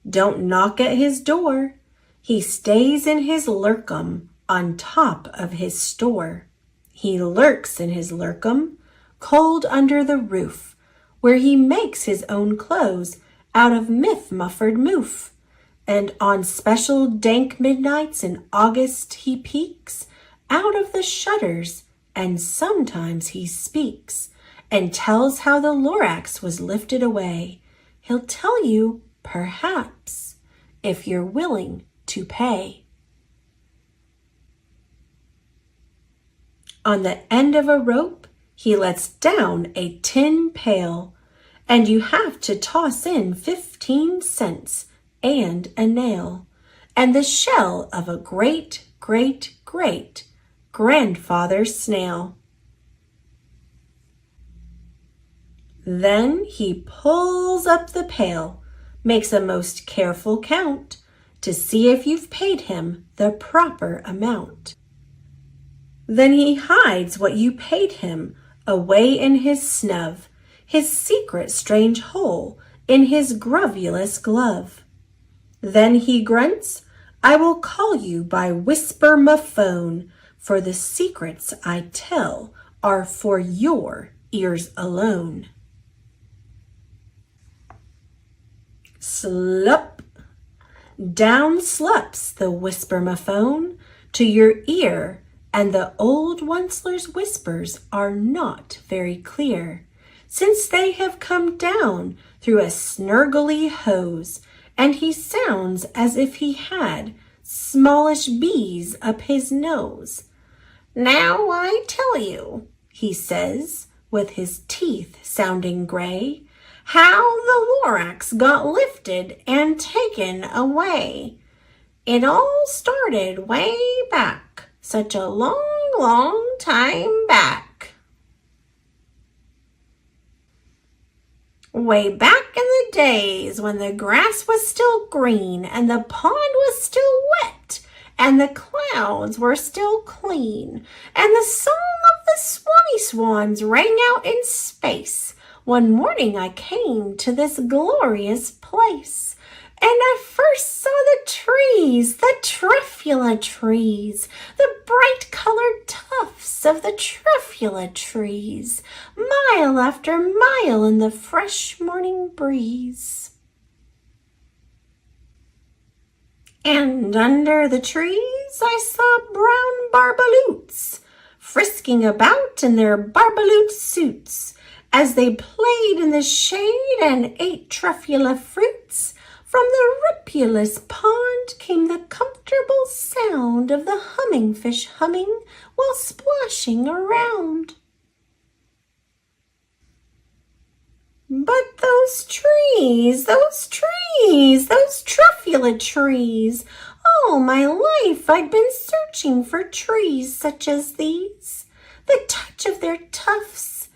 Don't knock at his door. He stays in his lurkum on top of his store. He lurks in his lurkum, cold under the roof, where he makes his own clothes out of myth-muffered moof. And on special dank midnights in August he peeks out of the shutters, and sometimes he speaks and tells how the Lorax was lifted away. He'll tell you, perhaps, if you're willing to pay. On the end of a rope, he lets down a tin pail, and you have to toss in 15 cents and a nail, and the shell of a great, great, great grandfather snail. Then he pulls up the pail, makes a most careful count to see if you've paid him the proper amount. Then he hides what you paid him away in his snub, his secret strange hole in his grovulous glove. Then he grunts, I will call you by whisper-ma-phone, for the secrets I tell are for your ears alone. Slup! Down slups the whisper-ma-phone to your ear, and the old Onceler's whispers are not very clear, since they have come down through a snurgly hose, and he sounds as if he had smallish bees up his nose. Now I tell you, he says, with his teeth sounding gray, how the Lorax got lifted and taken away. It all started way back, such a long, long time back. Way back in the days when the grass was still green and the pond was still wet and the clouds were still clean and the song of the swanny swans rang out in space, one morning I came to this glorious place. And I first saw the trees, the truffula trees, the bright-colored tufts of the truffula trees, mile after mile in the fresh morning breeze. And under the trees I saw brown barbaloots, frisking about in their barbaloot suits, as they played in the shade and ate truffula fruits. From the ripulous pond came the comfortable sound of the humming fish humming while splashing around. But those trees, those truffula trees, all my life I'd been searching for trees such as these. The touch of their tufts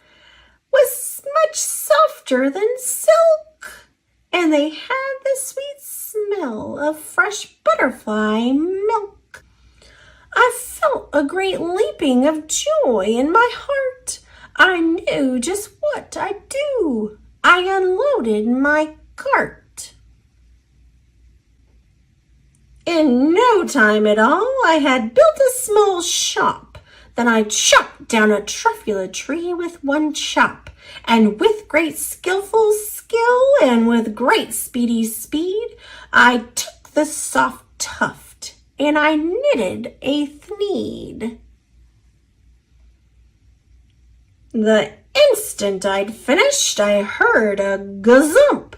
was much softer than silk, and they had the sweet smell of fresh butterfly milk. I felt a great leaping of joy in my heart. I knew just what I'd do. I unloaded my cart. In no time at all, I had built a small shop. Then I chopped down a truffula tree with one chop, and with great skillful skill and with great speedy speed, I took the soft tuft, and I knitted a thneed. The instant I'd finished, I heard a gazump.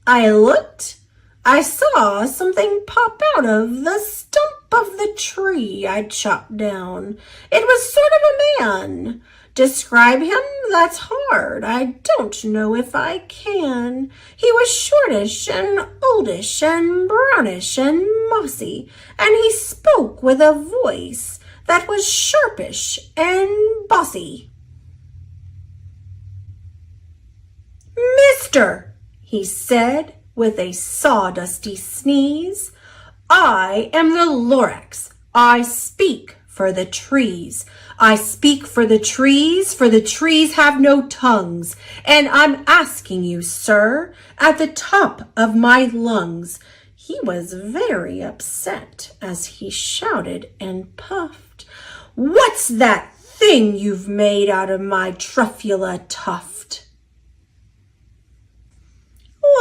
I looked. I saw something pop out of the stump of the tree I'd chopped down. It was sort of a man. Describe him? That's hard. I don't know if I can. He was shortish and oldish and brownish and mossy, and he spoke with a voice that was sharpish and bossy. "Mister," he said with a sawdusty sneeze, "I am the Lorax. I speak for the trees. I speak for the trees have no tongues. And I'm asking you, sir, at the top of my lungs." He was very upset as he shouted and puffed. "What's that thing you've made out of my truffula tuft?"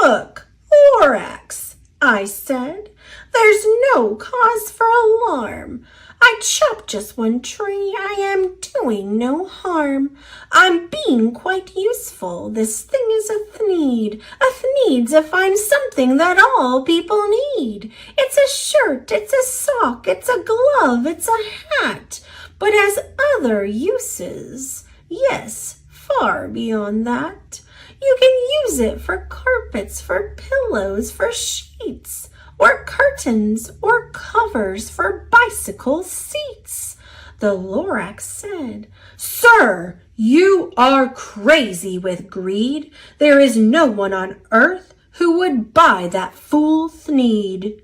"Look, Lorax," I said, "there's no cause for alarm. I chopped just one tree. I am doing no harm. I'm being quite useful. This thing is a thneed. A thneed's a fine something that all people need. It's a shirt, it's a sock, it's a glove, it's a hat, but has other uses. Yes, far beyond that. You can use it for carpets, for pillows, for sheets, or curtains, or covers for bicycle seats." The Lorax said, "Sir, you are crazy with greed. There is no one on earth who would buy that fool thneed."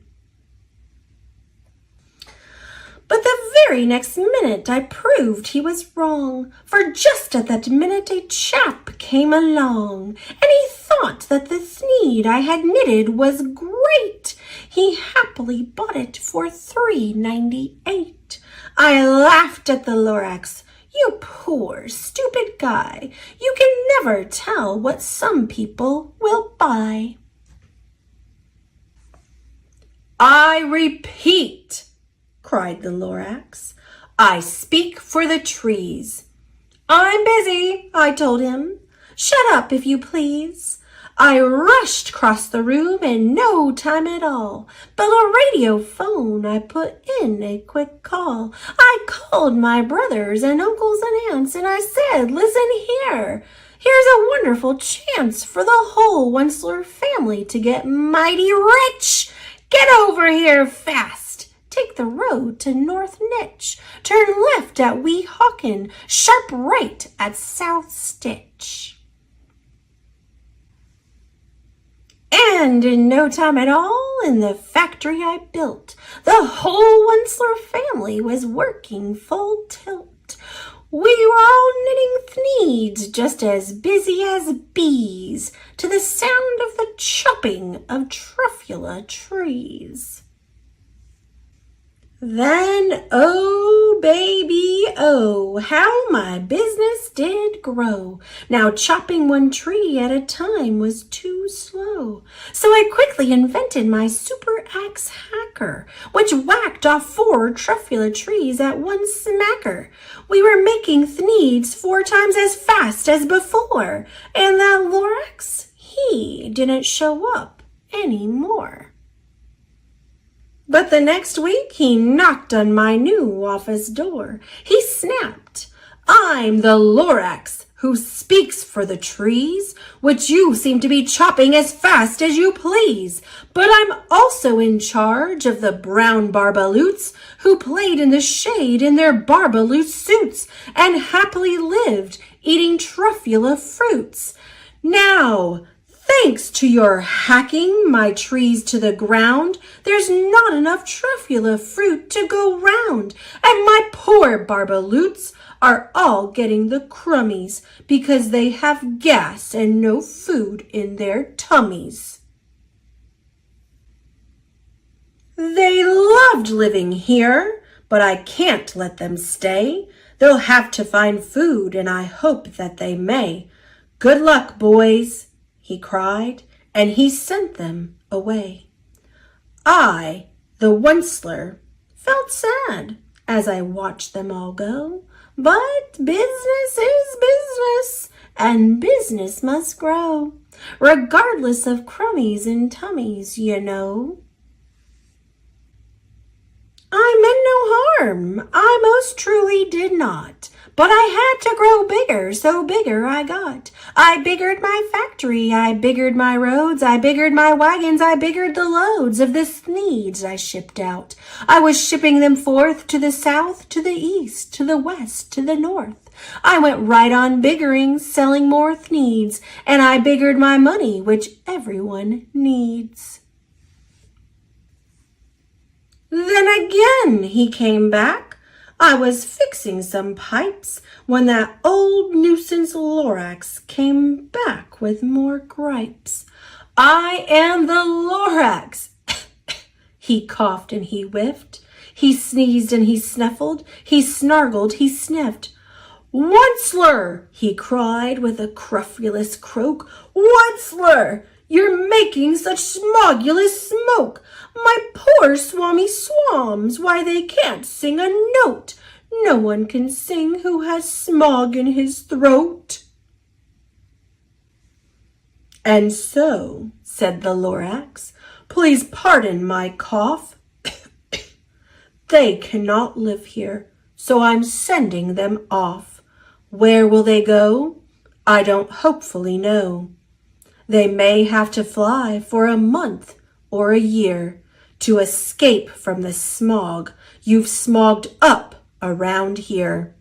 But the very next minute I proved he was wrong, for just at that minute a chap came along, and he thought that the thneed I had knitted was great. He happily bought it for $3.98. I laughed at the Lorax. "You poor, stupid guy. You can never tell what some people will buy." "I repeat," cried the Lorax, "I speak for the trees." "I'm busy," I told him. "Shut up, if you please." I rushed across the room in no time at all. Built a radio phone, I put in a quick call. I called my brothers and uncles and aunts, and I said, "Listen here. Here's a wonderful chance for the whole Wensler family to get mighty rich. Get over here fast. Take the road to North Nitch. Turn left at Weehawken. Sharp right at South Stitch." And in no time at all, in the factory I built, the whole Wensler family was working full tilt. We were all knitting thneeds, just as busy as bees, to the sound of the chopping of truffula trees. Then, oh, baby, oh, how my business did grow. Now chopping one tree at a time was too slow. So I quickly invented my super axe hacker, which whacked off 4 truffula trees at one smacker. We were making thneeds 4 times as fast as before, and that Lorax, he didn't show up anymore. But the next week he knocked on my new office door. He snapped, "I'm the Lorax who speaks for the trees, which you seem to be chopping as fast as you please. But I'm also in charge of the brown barbaloots who played in the shade in their barbaloot suits and happily lived eating truffula fruits. Now, thanks to your hacking my trees to the ground, there's not enough truffula fruit to go round, and my poor barbaloots are all getting the crummies because they have gas and no food in their tummies." They loved living here, but I can't let them stay. They'll have to find food, and I hope that they may. Good luck, boys, he cried, and he sent them away. I, the Onceler, felt sad as I watched them all go. But business is business, and business must grow, regardless of crummies and tummies, you know. I meant no harm, I most truly did not, but I had to grow bigger, so bigger I got. I biggered my factory, I biggered my roads, I biggered my wagons, I biggered the loads of the Sneeds I shipped out. I was shipping them forth to the south, to the east, to the west, to the north. I went right on biggering, selling more Thneeds, and I biggered my money, which everyone needs. Then again he came back. I was fixing some pipes when that old nuisance Lorax came back with more gripes. I am the Lorax. He coughed and he whiffed. He sneezed and he snuffled. He snargled, he sniffed. Onceler, he cried with a crufulous croak. Onceler, you're making such smogulous smoke. My poor swammy swams, why they can't sing a note. No one can sing who has smog in his throat. And so, said the Lorax, please pardon my cough. They cannot live here, so I'm sending them off. Where will they go? I don't hopefully know. They may have to fly for a month or a year to escape from the smog you've smogged up around here.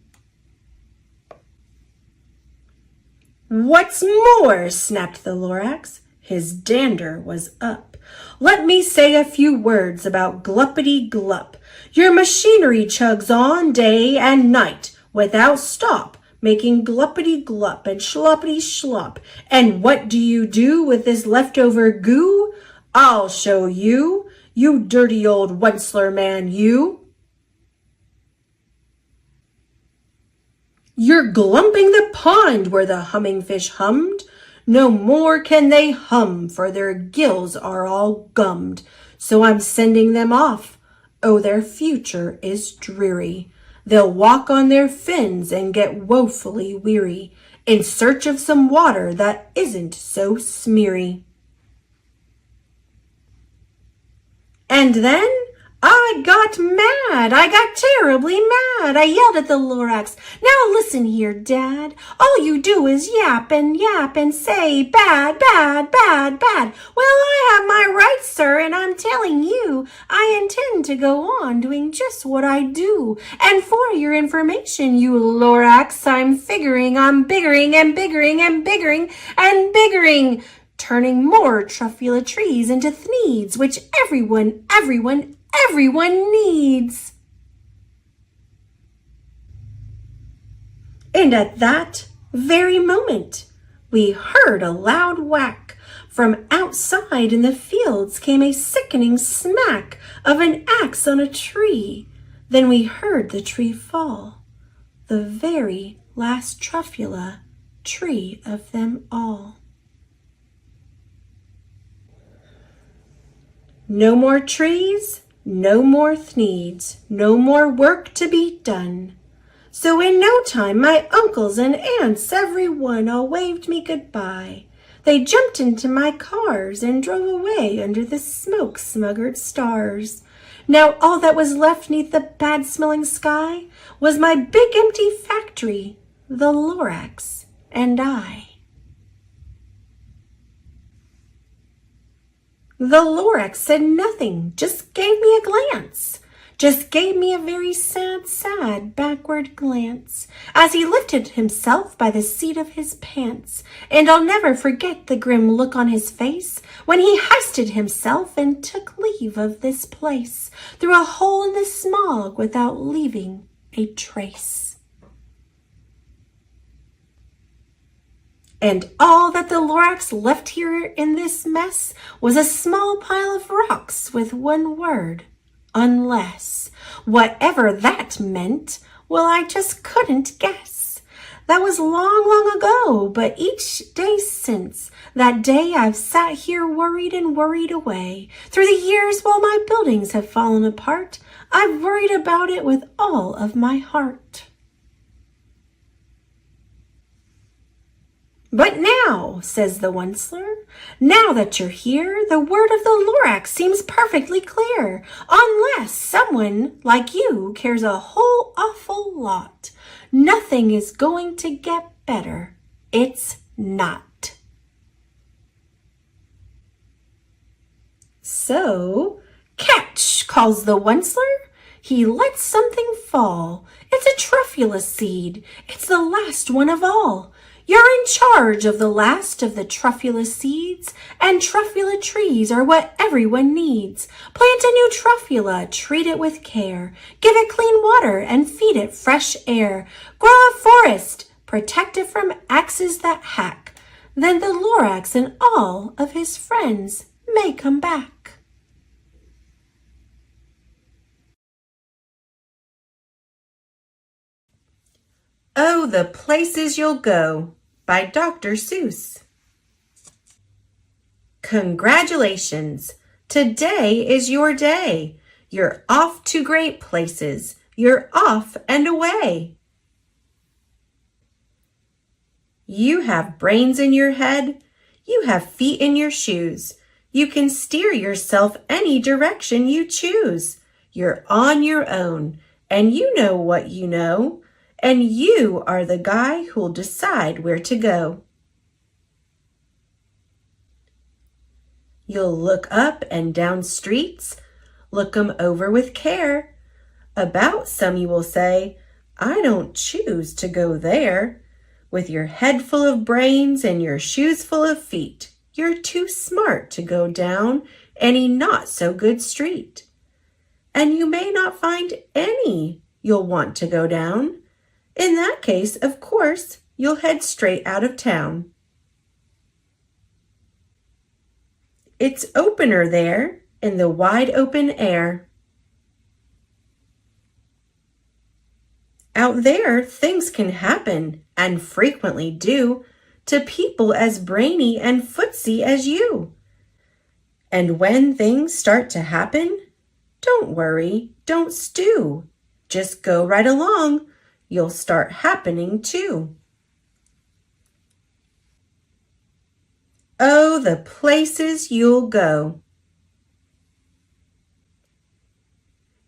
What's more, snapped the Lorax, his dander was up, let me say a few words about Gluppity-Glup. Your machinery chugs on day and night without stop, making Gluppity-Glup and Schloppity-Schlop. And what do you do with this leftover goo? I'll show you, you dirty old Onceler man, you. You're glumping the pond where the humming fish hummed. No more can they hum, for their gills are all gummed. So I'm sending them off. Oh, their future is dreary. They'll walk on their fins and get woefully weary, in search of some water that isn't so smeary. And then I got mad. I got terribly mad. I yelled at the Lorax. Now listen here, Dad. All you do is yap and say bad, bad, bad, bad. Well, I have my rights, sir, and I'm telling you, I intend to go on doing just what I do. And for your information, you Lorax, I'm figuring I'm biggering and biggering and biggering and biggering, turning more truffula trees into Thneeds, which everyone needs. And at that very moment, we heard a loud whack. From outside in the fields came a sickening smack of an axe on a tree. Then we heard the tree fall, the very last truffula tree of them all. No more trees, no more Thneeds, no more work to be done. So in no time my uncles and aunts, every one, all waved me goodbye. They jumped into my cars and drove away under the smoke-smuggered stars. Now all that was left 'neath the bad-smelling sky was my big empty factory, the Lorax and I. The Lorax said nothing, just gave me a glance, just gave me a very sad, sad backward glance, as he lifted himself by the seat of his pants, and I'll never forget the grim look on his face when he hoisted himself and took leave of this place through a hole in the smog without leaving a trace. And all that the Lorax left here in this mess was a small pile of rocks with one word, unless. Whatever that meant, well, I just couldn't guess. That was long, long ago, but each day since that day I've sat here worried and worried away. Through the years while my buildings have fallen apart, I've worried about it with all of my heart. But now, says the Onceler, now that you're here, the word of the Lorax seems perfectly clear, unless someone like you cares a whole awful lot. Nothing is going to get better. It's not. So, catch, calls the Onceler. He lets something fall. It's a truffula seed. It's the last one of all. You're in charge of the last of the truffula seeds, and truffula trees are what everyone needs. Plant a new truffula, treat it with care, give it clean water and feed it fresh air. Grow a forest, protect it from axes that hack. Then the Lorax and all of his friends may come back. Oh, the Places You'll Go by Dr. Seuss. Congratulations! Today is your day. You're off to great places. You're off and away. You have brains in your head. You have feet in your shoes. You can steer yourself any direction you choose. You're on your own, and you know what you know. And you are the guy who'll decide where to go. You'll look up and down streets, look 'em over with care. About some you will say, I don't choose to go there. With your head full of brains and your shoes full of feet, you're too smart to go down any not so good street. And you may not find any you'll want to go down. In that case, of course, you'll head straight out of town. It's opener there in the wide open air. Out there, things can happen, and frequently do, to people as brainy and footsy as you. And when things start to happen, don't worry, don't stew. Just go right along. You'll start happening too. Oh, the places you'll go.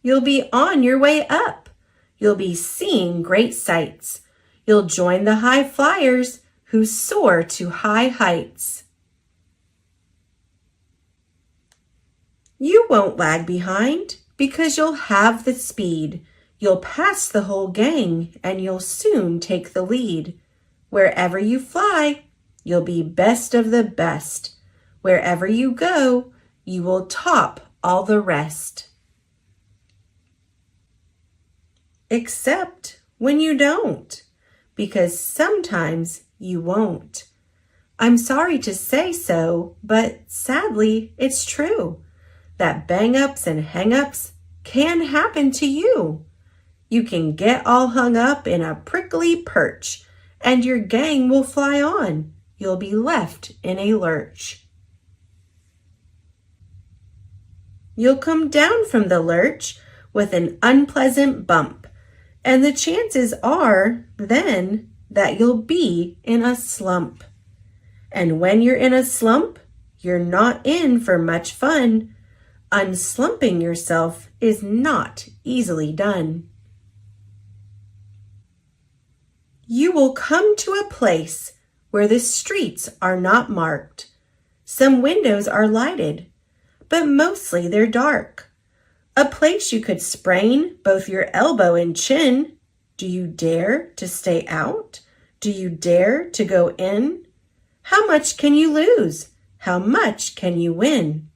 You'll be on your way up. You'll be seeing great sights. You'll join the high flyers who soar to high heights. You won't lag behind because you'll have the speed. You'll pass the whole gang, and you'll soon take the lead. Wherever you fly, you'll be best of the best. Wherever you go, you will top all the rest. Except when you don't, because sometimes you won't. I'm sorry to say so, but sadly, it's true that bang-ups and hang-ups can happen to you. You can get all hung up in a prickly perch, and your gang will fly on. You'll be left in a lurch. You'll come down from the lurch with an unpleasant bump, and the chances are then that you'll be in a slump. And when you're in a slump, you're not in for much fun. Unslumping yourself is not easily done. You will come to a place where the streets are not marked. Some windows are lighted, but mostly they're dark. A place you could sprain both your elbow and chin. Do you dare to stay out? Do you dare to go in? How much can you lose? How much can you win?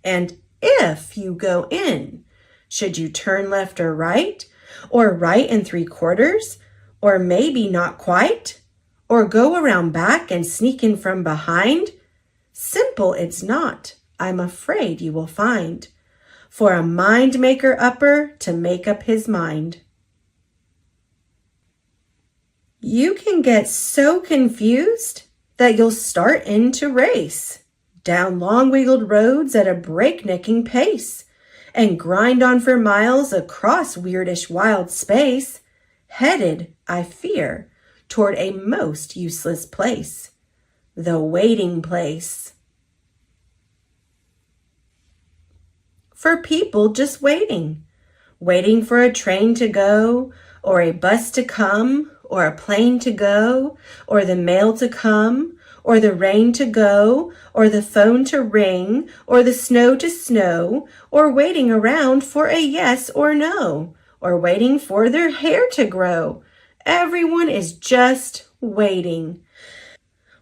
And if you go in, should you turn left or right and 3/4? Or maybe not quite? Or go around back and sneak in from behind? Simple it's not, I'm afraid you will find, for a mind maker upper to make up his mind. You can get so confused that you'll start in to race down long-wheeled roads at a breaknecking pace and grind on for miles across weirdish wild space, headed, I fear, toward a most useless place, the waiting place. For people just waiting for a train to go, or a bus to come, or a plane to go, or the mail to come, or the rain to go, or the phone to ring, or the snow to snow, or waiting around for a yes or no, or waiting for their hair to grow. Everyone is just waiting.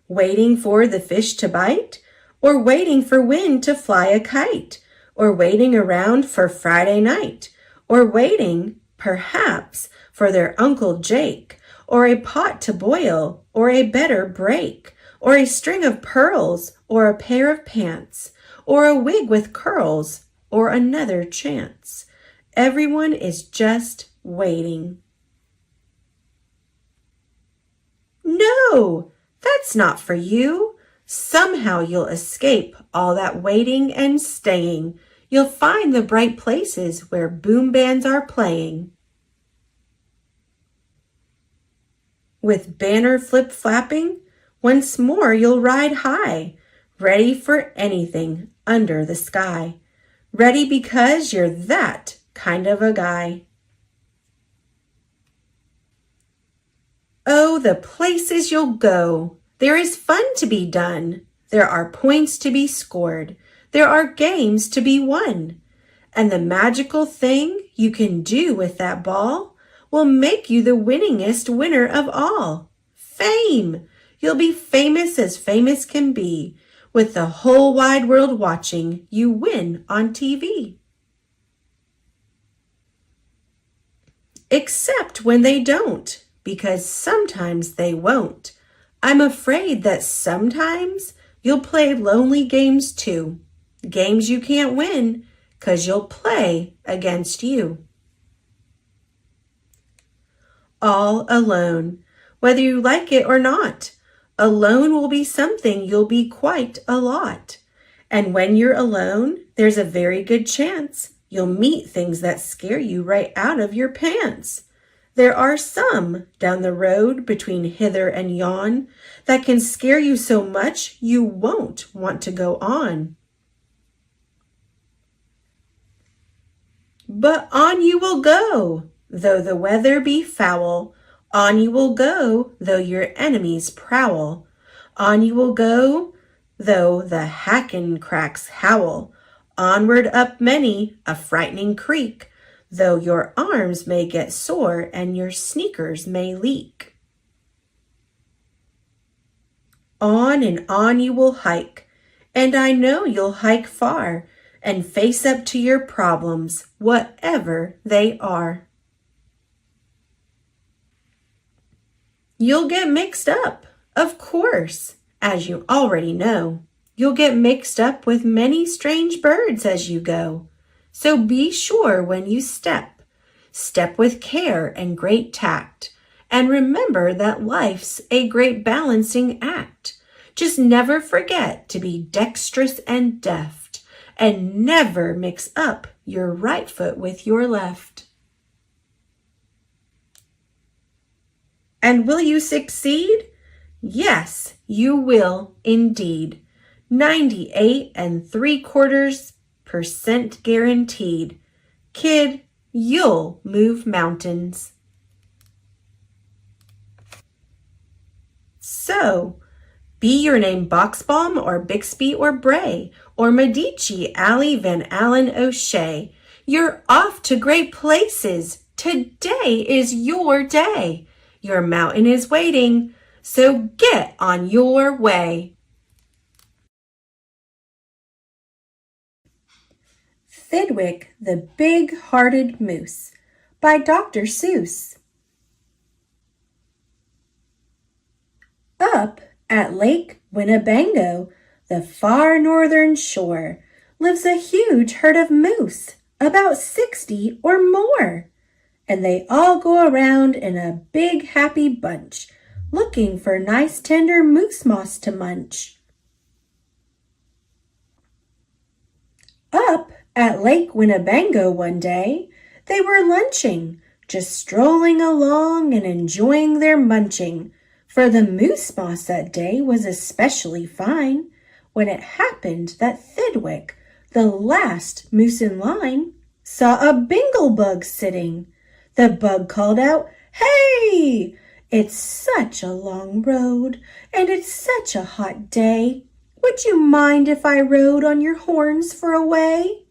Waiting for the fish to bite, or waiting for wind to fly a kite, or waiting around for Friday night, or waiting, perhaps, for their Uncle Jake, or a pot to boil, or a better break, or a string of pearls, or a pair of pants, or a wig with curls, or another chance. Everyone is just waiting. No, that's not for you. Somehow you'll escape all that waiting and staying. You'll find the bright places where boom bands are playing. With banner flip-flapping, once more you'll ride high, ready for anything under the sky. Ready because you're that kind of a guy. Oh, the places you'll go! There is fun to be done. There are points to be scored. There are games to be won. And the magical thing you can do with that ball will make you the winningest winner of all. Fame! You'll be famous as famous can be, with the whole wide world watching you win on TV. Except when they don't, because sometimes they won't. I'm afraid that sometimes you'll play lonely games too. Games you can't win, 'cause you'll play against you. All alone, whether you like it or not. Alone will be something you'll be quite a lot. And when you're alone, there's a very good chance you'll meet things that scare you right out of your pants. There are some down the road between hither and yon that can scare you so much you won't want to go on. But on you will go, though the weather be foul. On you will go, though your enemies prowl. On you will go, though the hacken-cracks howl. Onward up many a frightening creek, though your arms may get sore and your sneakers may leak. On and on you will hike, and I know you'll hike far, and face up to your problems, whatever they are. You'll get mixed up, of course, as you already know. You'll get mixed up with many strange birds as you go. So be sure when you step with care and great tact, and remember that life's a great balancing act. Just never forget to be dexterous and deft, and never mix up your right foot with your left. And will you succeed? Yes, you will indeed. 98.75% guaranteed. Kid, you'll move mountains. So, be your name Boxbaum or Bixby or Bray or Medici, Alley, Van Allen, O'Shea. You're off to great places. Today is your day. Your mountain is waiting, so get on your way. Fidwick the Big-Hearted Moose by Dr. Seuss. Up at Lake Winnebago, the far northern shore, lives a huge herd of moose, about 60 or more. and they all go around in a big happy bunch, looking for nice tender moose moss to munch. Up at Lake Winnebago one day, they were lunching, just strolling along and enjoying their munching, for the moose moss that day was especially fine, when it happened that Thidwick, the last moose in line, saw a bingle bug sitting. The bug called out, "Hey! It's such a long road, and it's such a hot day. Would you mind if I rode on your horns for a way?"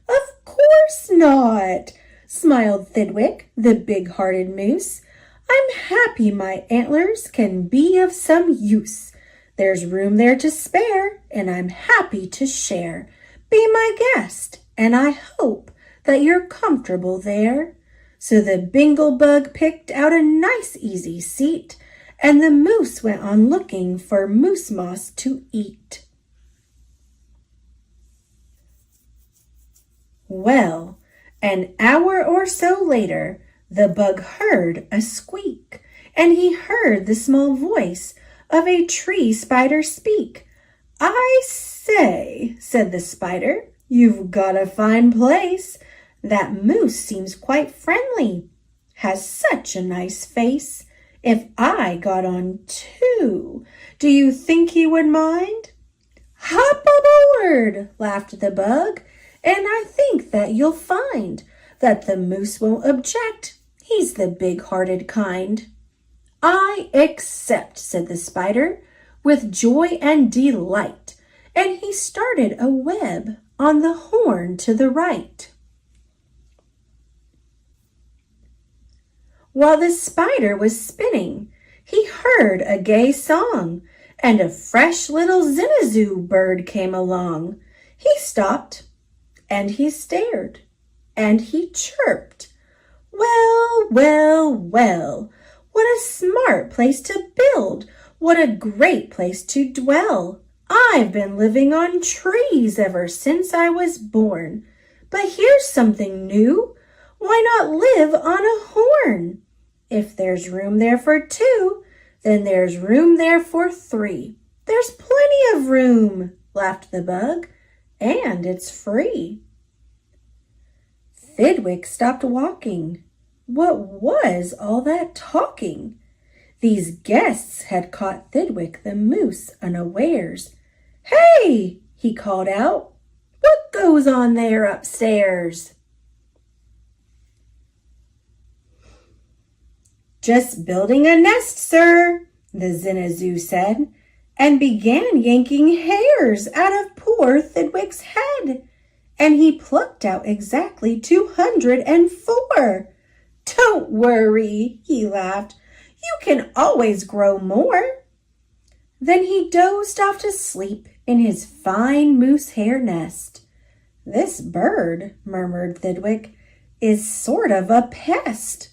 "Of course not," smiled Thidwick, the big-hearted moose. "I'm happy my antlers can be of some use. There's room there to spare, and I'm happy to share. Be my guest, and I hope that you're comfortable there." So the bingle bug picked out a nice easy seat, and the moose went on looking for moose moss to eat. Well, an hour or so later, the bug heard a squeak, and he heard the small voice of a tree spider speak. "I say," said the spider, "you've got a fine place. That moose seems quite friendly, has such a nice face. If I got on too, do you think he would mind?" "Hop aboard," laughed the bug, "and I think that you'll find that the moose won't object. He's the big-hearted kind." "I accept," said the spider, with joy and delight, and he started a web on the horn to the right. While the spider was spinning, he heard a gay song, and a fresh little zinazoo bird came along. He stopped, and he stared, and he chirped. "Well, well, well, what a smart place to build! What a great place to dwell! I've been living on trees ever since I was born. But here's something new. Why not live on a horn? If there's room there for two, then there's room there for three. There's plenty of room," laughed the bug, "and it's free." Thidwick stopped walking. What was all that talking? These guests had caught Thidwick the moose unawares. "Hey!" he called out. "What goes on there upstairs?" "Just building a nest, sir," the zinazoo said, and began yanking hairs out of poor Thidwick's head. And he plucked out exactly 204. "Don't worry," he laughed. "You can always grow more." Then he dozed off to sleep in his fine moose hair nest. "This bird," murmured Thidwick, "is sort of a pest.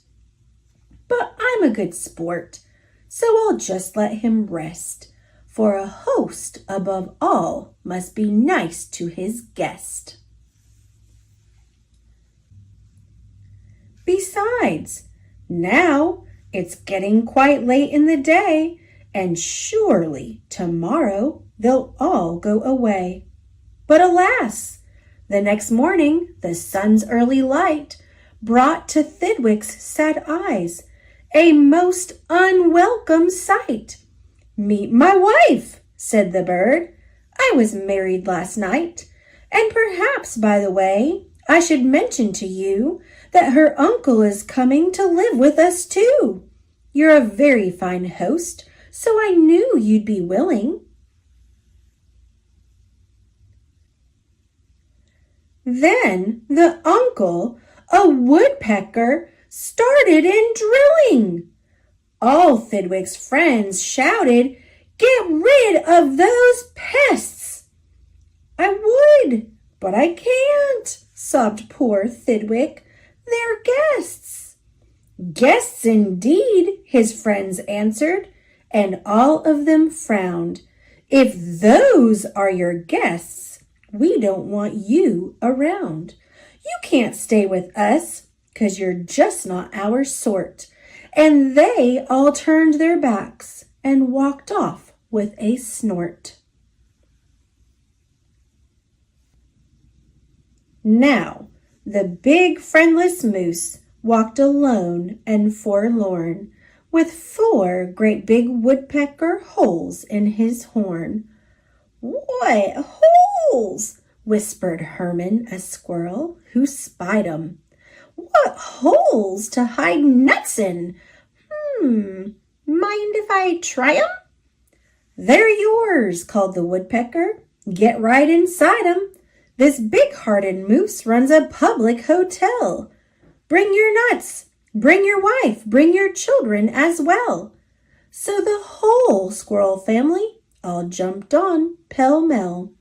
But I'm a good sport, so I'll just let him rest, for a host above all must be nice to his guest." Besides, now it's getting quite late in the day, and surely tomorrow they'll all go away. But alas, the next morning the sun's early light brought to Thidwick's sad eyes a most unwelcome sight. "Meet my wife," said the bird. "I was married last night, and perhaps, by the way, I should mention to you that her uncle is coming to live with us too. You're a very fine host, so I knew you'd be willing." Then the uncle, a woodpecker, started in drilling. All Thidwick's friends shouted, "Get rid of those pests!" "I would, but I can't," sobbed poor Thidwick. "They're guests." "Guests indeed," his friends answered, and all of them frowned. "If those are your guests, we don't want you around. You can't stay with us, 'cause you're just not our sort." And they all turned their backs and walked off with a snort. Now, the big friendless moose walked alone and forlorn, with 4 great big woodpecker holes in his horn. "What holes?" whispered Herman, a squirrel, who spied 'em. "What holes to hide nuts in? Mind if I try 'em?" "They're yours," called the woodpecker. "Get right inside 'em. This big-hearted moose runs a public hotel. Bring your nuts, bring your wife, bring your children as well." So the whole squirrel family all jumped on pell-mell.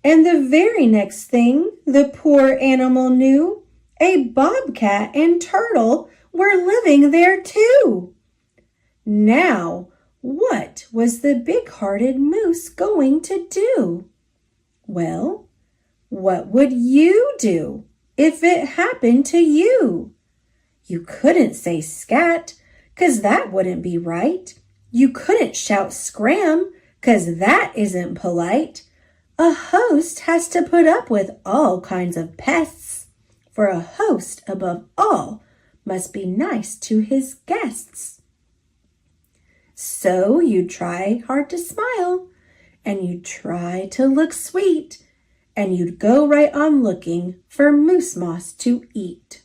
And the very next thing the poor animal knew, a bobcat and turtle were living there too. Now, what was the big-hearted moose going to do? Well, what would you do if it happened to you? You couldn't say scat, 'cause that wouldn't be right. You couldn't shout scram, 'cause that isn't polite. A host has to put up with all kinds of pests, for a host above all must be nice to his guests. So you try hard to smile, and you try to look sweet, and you'd go right on looking for moose moss to eat.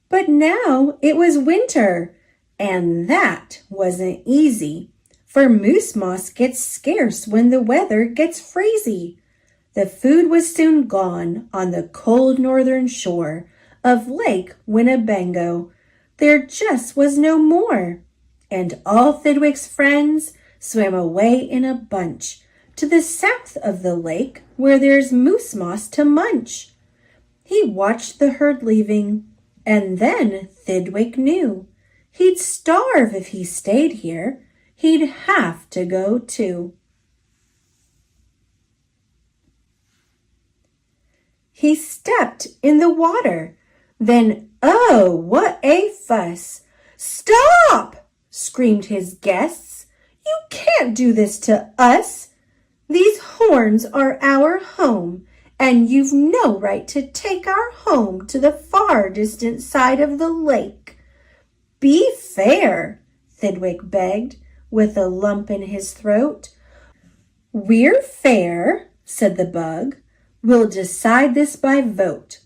But now it was winter, and that wasn't easy, for moose moss gets scarce when the weather gets freezy. The food was soon gone on the cold northern shore of Lake Winnebago. There just was no more, and all Thidwick's friends swam away in a bunch to the south of the lake where there's moose moss to munch. He watched the herd leaving, and then Thidwick knew he'd starve if he stayed here. He'd have to go too. He stepped in the water. Then, oh, what a fuss! "Stop!" screamed his guests. "You can't do this to us. These horns are our home, and you've no right to take our home to the far distant side of the lake." "Be fair," Thidwick begged, with a lump in his throat. "We're fair," said the bug. "We'll decide this by vote.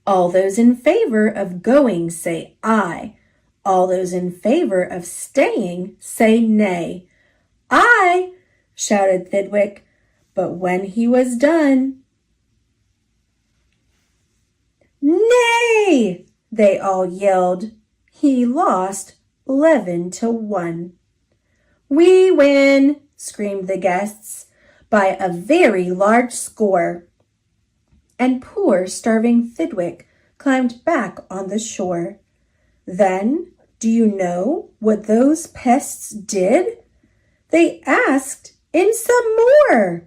All those in favor of going say aye. All those in favor of staying say nay." "Aye," shouted Thidwick, but when he was done, "Nay!" they all yelled. He lost 11-1. "We win," screamed the guests, "by a very large score." And poor starving Thidwick climbed back on the shore. Then, do you know what those pests did? They asked in some more.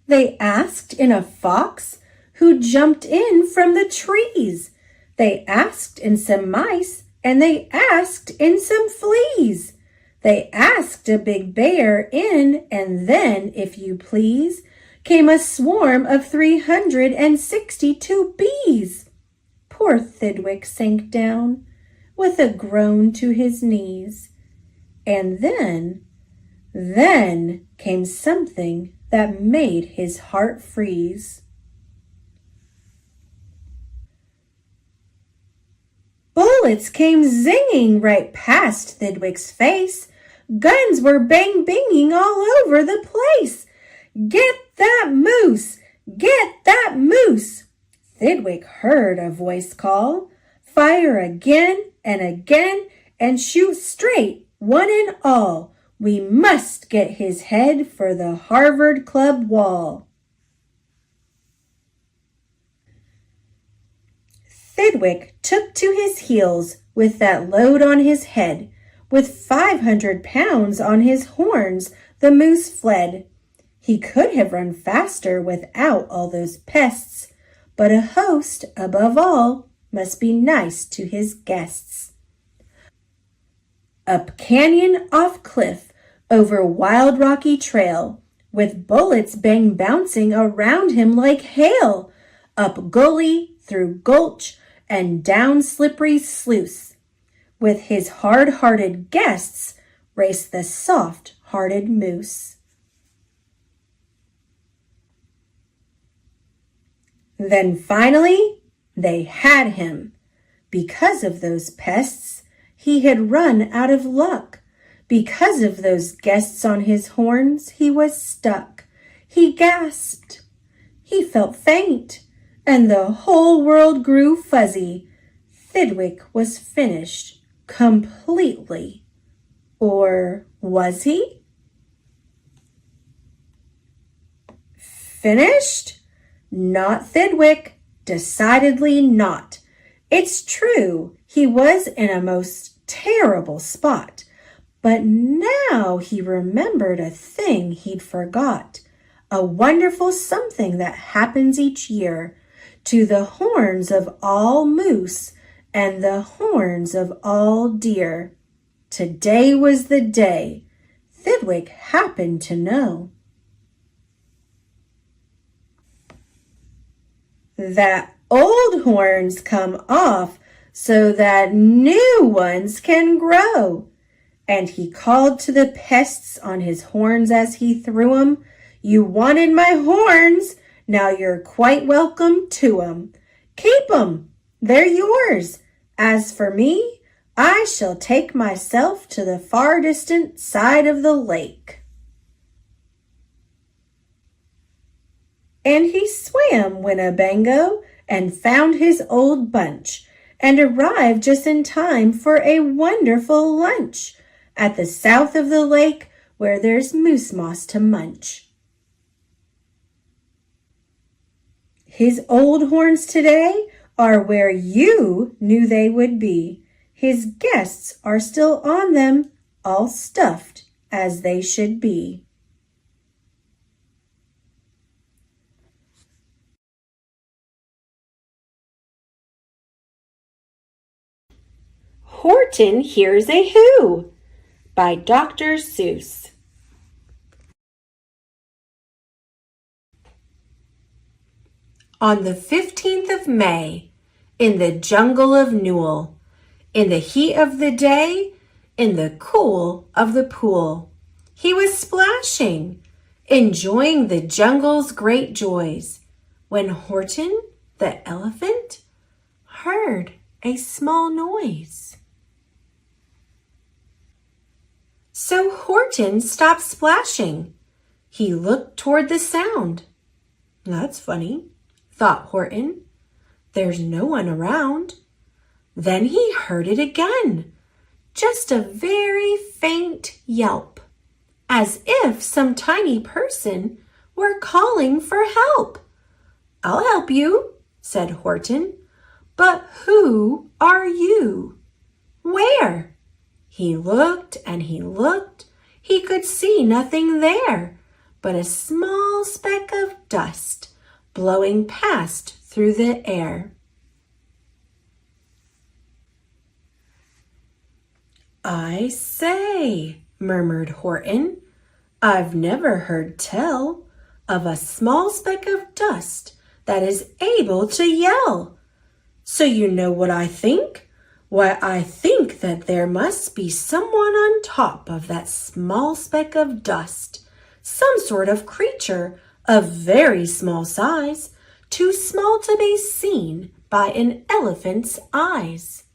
They asked in a fox who jumped in from the trees. They asked in some mice, and they asked in some fleas. They asked a big bear in, and then, if you please, came a swarm of 362 bees. Poor Thidwick sank down with a groan to his knees. And then came something that made his heart freeze. Bullets came zinging right past Thidwick's face. Guns were bang-banging all over the place. "Get that moose! Get that moose!" Thidwick heard a voice call. "Fire again and again, and shoot straight, one and all. We must get his head for the Harvard Club wall." Thidwick took to his heels with that load on his head. With 500 pounds on his horns, the moose fled. He could have run faster without all those pests, but a host, above all, must be nice to his guests. Up canyon, off cliff, over wild rocky trail, with bullets bang bouncing around him like hail, up gully, through gulch, and down slippery sluice. With his hard-hearted guests raced the soft-hearted moose. Then finally, they had him. Because of those pests, he had run out of luck. Because of those guests on his horns, he was stuck. He gasped. He felt faint, and the whole world grew fuzzy. Thidwick was finished completely. Or was he? Finished? Not Thidwick, decidedly not. It's true, he was in a most terrible spot, but now he remembered a thing he'd forgot, a wonderful something that happens each year to the horns of all moose and the horns of all deer. Today was the day. Thidwick happened to know that old horns come off so that new ones can grow. And he called to the pests on his horns as he threw 'em, "You wanted my horns, now you're quite welcome to 'em. Keep 'em, they're yours. As for me, I shall take myself to the far distant side of the lake." And he swam Winnebago and found his old bunch and arrived just in time for a wonderful lunch at the south of the lake where there's moose moss to munch. His old horns today are where you knew they would be. His guests are still on them, all stuffed as they should be. Horton Hears a Who by Dr. Seuss. On the 15th of May, in the jungle of Newell, in the heat of the day, in the cool of the pool, he was splashing, enjoying the jungle's great joys, when Horton, the elephant, heard a small noise. So Horton stopped splashing. He looked toward the sound. "That's funny," thought Horton. "There's no one around." Then he heard it again, just a very faint yelp, as if some tiny person were calling for help. "I'll help you," said Horton. "But who are you? Where?" He looked and he looked. He could see nothing there but a small speck of dust blowing past through the air. "I say," murmured Horton, "I've never heard tell of a small speck of dust that is able to yell. So you know what I think? Why, I think that there must be someone on top of that small speck of dust, some sort of creature of very small size, too small to be seen by an elephant's eyes.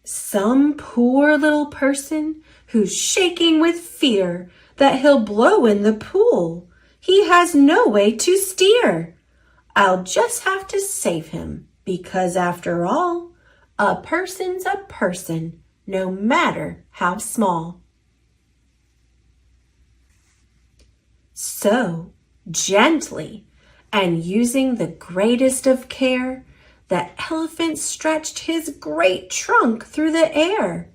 Some poor little person who's shaking with fear that he'll blow in the pool. He has no way to steer. I'll just have to save him, because after all, a person's a person, no matter how small." So, gently, and using the greatest of care, The elephant stretched his great trunk through the air,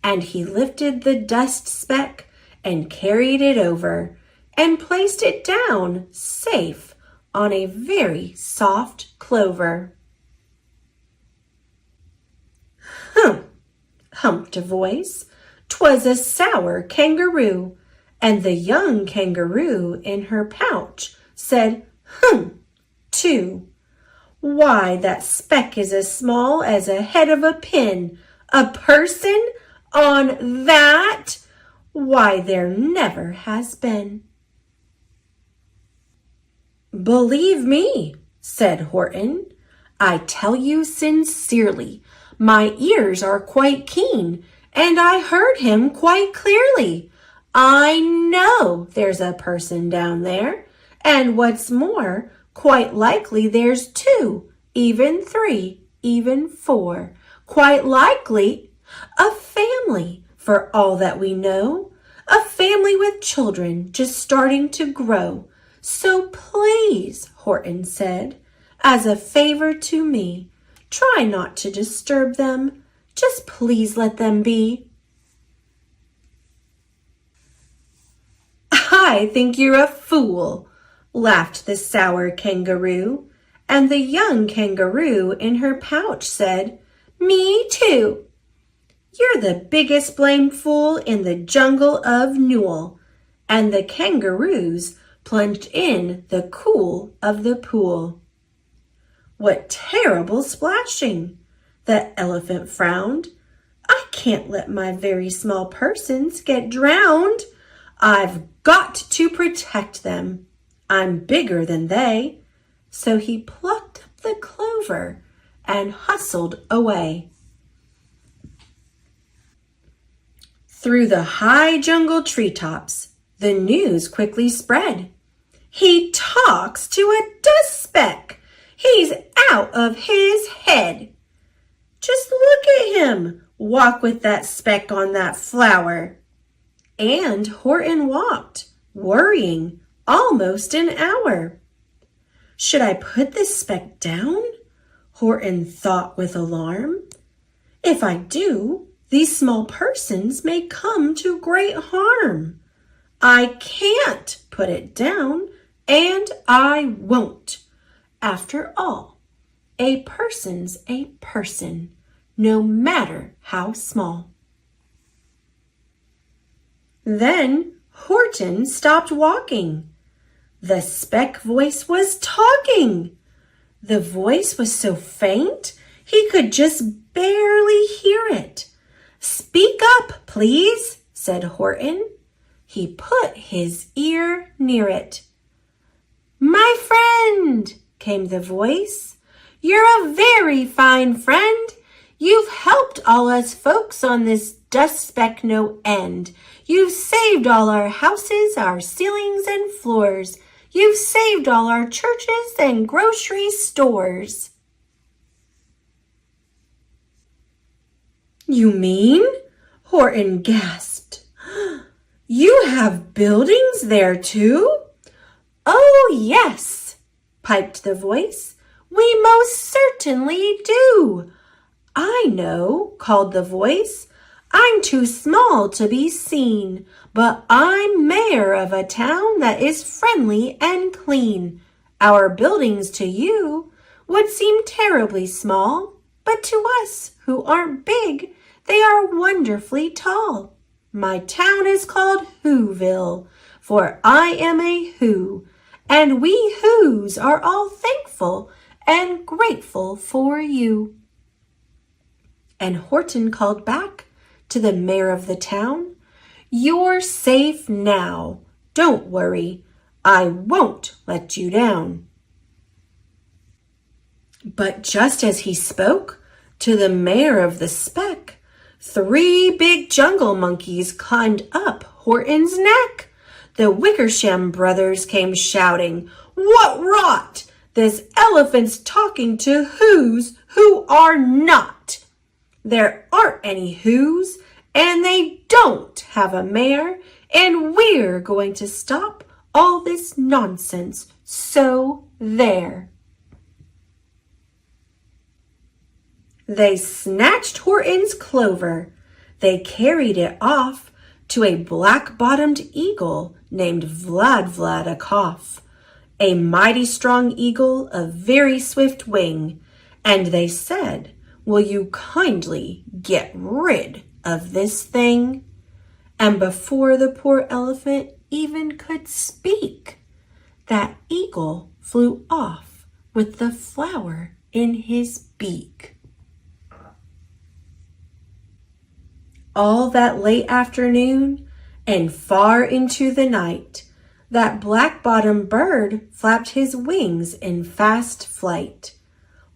and he lifted the dust speck and carried it over and placed it down safe on a very soft clover. "Humph," humped a voice. "'Twas a sour kangaroo." And the young kangaroo in her pouch said, "Humph," too. "Why, that speck is as small as a head of a pin. A person on that? Why, there never has been." "Believe me," said Horton, "I tell you sincerely, my ears are quite keen, and I heard him quite clearly. I know there's a person down there, and what's more, quite likely there's two, even three, even four. Quite likely a family, for all that we know, a family with children just starting to grow. So please," Horton said, "as a favor to me, try not to disturb them. Just please let them be." "I think you're a fool," laughed the sour kangaroo. And the young kangaroo in her pouch said, "Me too." "You're the biggest blamed fool in the jungle of Newell." And the kangaroos plunged in the cool of the pool. "What terrible splashing!" The elephant frowned. "I can't let my very small persons get drowned. I've got to protect them. I'm bigger than they." So he plucked up the clover and hustled away. Through the high jungle treetops, the news quickly spread. "He talks to a dust speck. He's out of his head. Just look at him walk with that speck on that flower." And Horton walked, worrying, almost an hour. "Should I put this speck down?" Horton thought with alarm. "If I do, these small persons may come to great harm. I can't put it down, and I won't. After all, a person's a person, no matter how small." Then Horton stopped walking. The speck voice was talking. The voice was so faint he could just barely hear it. "Speak up, please," said Horton. He put his ear near it. "My friend," came the voice, "you're a very fine friend. You've helped all us folks on this dust speck no end. You've saved all our houses, our ceilings and floors. You've saved all our churches and grocery stores." "You mean?" Horton gasped. "You have buildings there too?" "Oh, yes," piped the voice. "We most certainly do." "I know," called the voice. "I'm too small to be seen, but I'm mayor of a town that is friendly and clean. Our buildings to you would seem terribly small, but to us who aren't big, they are wonderfully tall. My town is called Whoville, for I am a Who, and we Whos are all thankful and grateful for you." And Horton called back to the mayor of the town, "You're safe now. Don't worry. I won't let you down." But just as he spoke to the mayor of the speck, 3 big jungle monkeys climbed up Horton's neck. The Wickersham brothers came shouting, "What rot! This elephant's talking to Whos who are not. There aren't any Whos, and they don't have a mayor, and we're going to stop all this nonsense. So there." They snatched Horton's clover. They carried it off to a black-bottomed eagle named Vladikov, a mighty strong eagle of very swift wing, and they said, "Will you kindly get rid of this thing?" And before the poor elephant even could speak, that eagle flew off with the flower in his beak. All that late afternoon and far into the night, that black-bottomed bird flapped his wings in fast flight,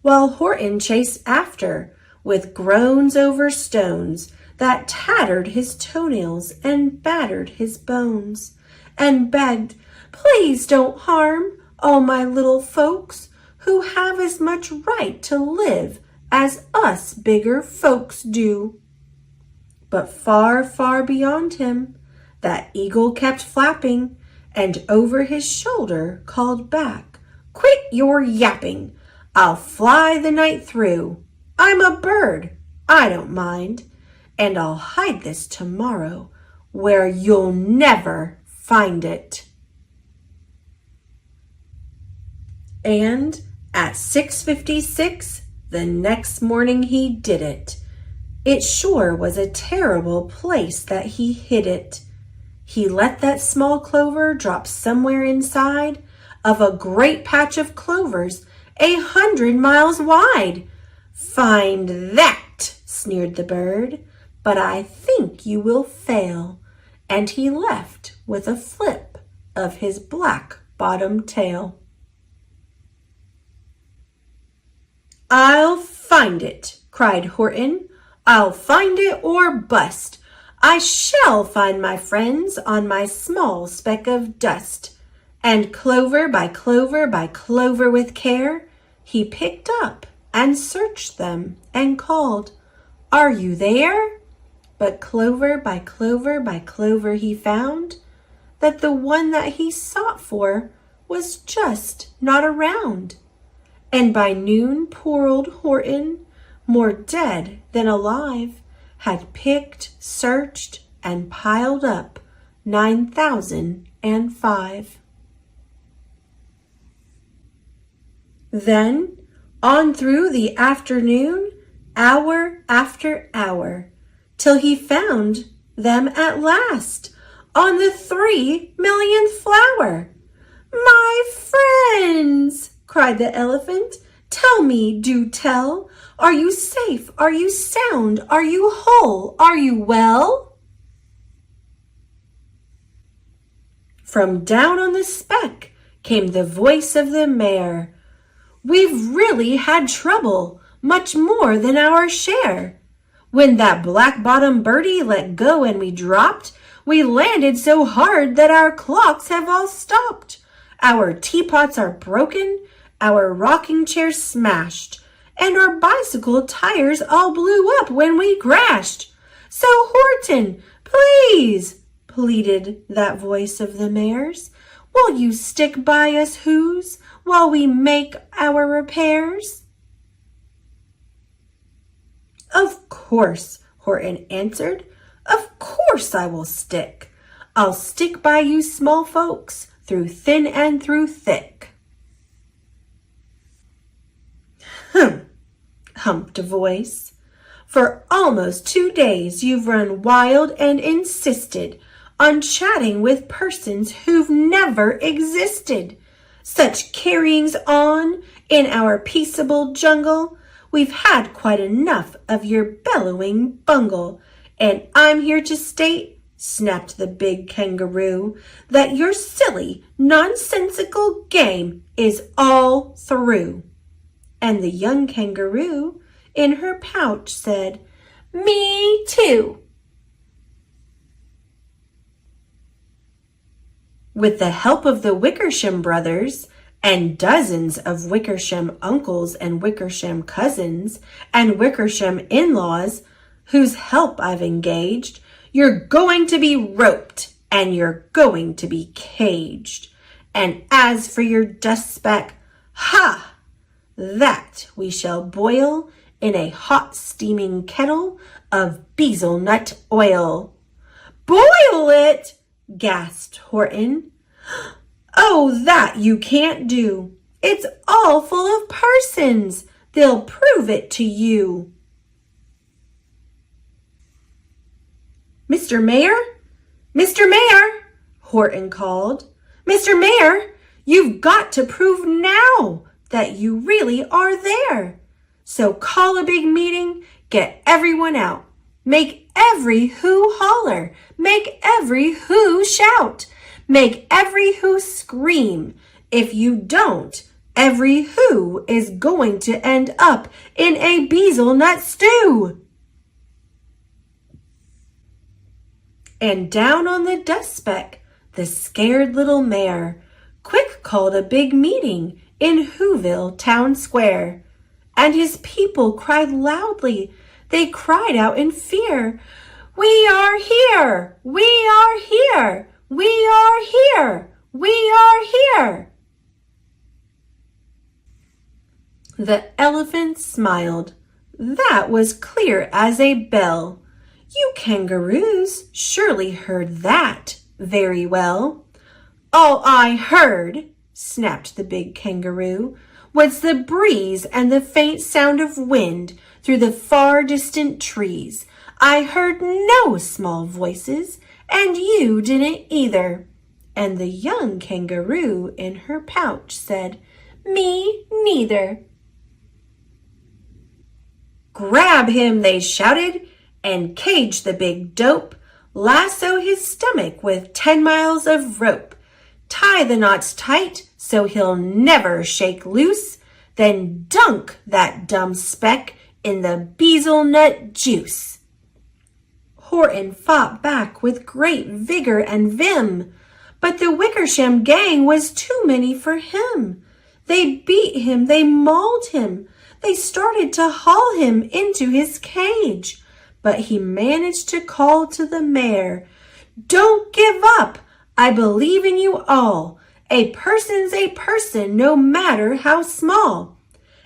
while Horton chased after with groans over stones that tattered his toenails and battered his bones, and begged, "Please don't harm all my little folks who have as much right to live as us bigger folks do." But far, far beyond him, that eagle kept flapping, and over his shoulder called back, "Quit your yapping! I'll fly the night through. I'm a bird, I don't mind, and I'll hide this tomorrow where you'll never find it." And at 6:56 the next morning he did it. It sure was a terrible place that he hid it. He let that small clover drop somewhere inside of a great patch of clovers 100 miles wide. "Find that," sneered the bird, "but I think you will fail." And he left with a flip of his black-bottomed tail. "I'll find it," cried Horton. "I'll find it or bust. I shall find my friends on my small speck of dust." And clover by clover by clover with care, he picked up and searched them and called, "Are you there?" But clover by clover by clover he found that the one that he sought for was just not around. And by noon poor old Horton, more dead than alive, had picked, searched, and piled up 9,005. Then, on through the afternoon, hour after hour, till he found them at last on the 3 millionth flower. "My friends," cried the elephant, "tell me, do tell, are you safe? Are you sound? Are you whole? Are you well?" From down on the speck came the voice of the mayor. "We've really had trouble, much more than our share. When that black-bottomed birdie let go and we dropped, we landed so hard that our clocks have all stopped. Our teapots are broken, our rocking chair's smashed, and our bicycle tires all blew up when we crashed. So Horton, please," pleaded that voice of the mayor's, "will you stick by us who's while we make our repairs?" "Of course," Horton answered. "Of course I will stick. I'll stick by you small folks through thin and through thick." Humped a voice. "For almost 2 days you've run wild and insisted on chatting with persons who've never existed. Such carryings on in our peaceable jungle. We've had quite enough of your bellowing bungle, and I'm here to state," snapped the big kangaroo, "that your silly, nonsensical game is all through." And the young kangaroo in her pouch said, "Me too." With the help of the Wickersham brothers and dozens of Wickersham uncles and Wickersham cousins and Wickersham in-laws, whose help I've engaged, you're going to be roped and you're going to be caged. And as for your dust speck, ha! That we shall boil in a hot steaming kettle of bezelnut oil. "Boil it!" gasped Horton. "Oh, that you can't do. It's all full of persons. They'll prove it to you." "Mr. Mayor? Mr. Mayor!" Horton called. "Mr. Mayor, you've got to prove now that you really are there. So call a big meeting, get everyone out. Make every who holler, make every who shout, make every who scream. If you don't, every who is going to end up in a bezelnut stew." And down on the dust speck, the scared little mayor quick called a big meeting in Whoville Town Square. And his people cried loudly. They cried out in fear, "We are here! We are here! We are here! We are here!" The elephant smiled. That was clear as a bell. "You kangaroos surely heard that very well." "All I heard," snapped the big kangaroo, "was the breeze and the faint sound of wind through the far distant trees. I heard no small voices, and you didn't either." And the young kangaroo in her pouch said, "Me neither." "Grab him," they shouted, "and cage the big dope. Lasso his stomach with 10 miles of rope. Tie the knots tight so he'll never shake loose. Then dunk that dumb speck in the bezelnut juice." Horton fought back with great vigor and vim, but the Wickersham gang was too many for him. They beat him, they mauled him, they started to haul him into his cage. But he managed to call to the mayor, "Don't give up! I believe in you all. A person's a person, no matter how small.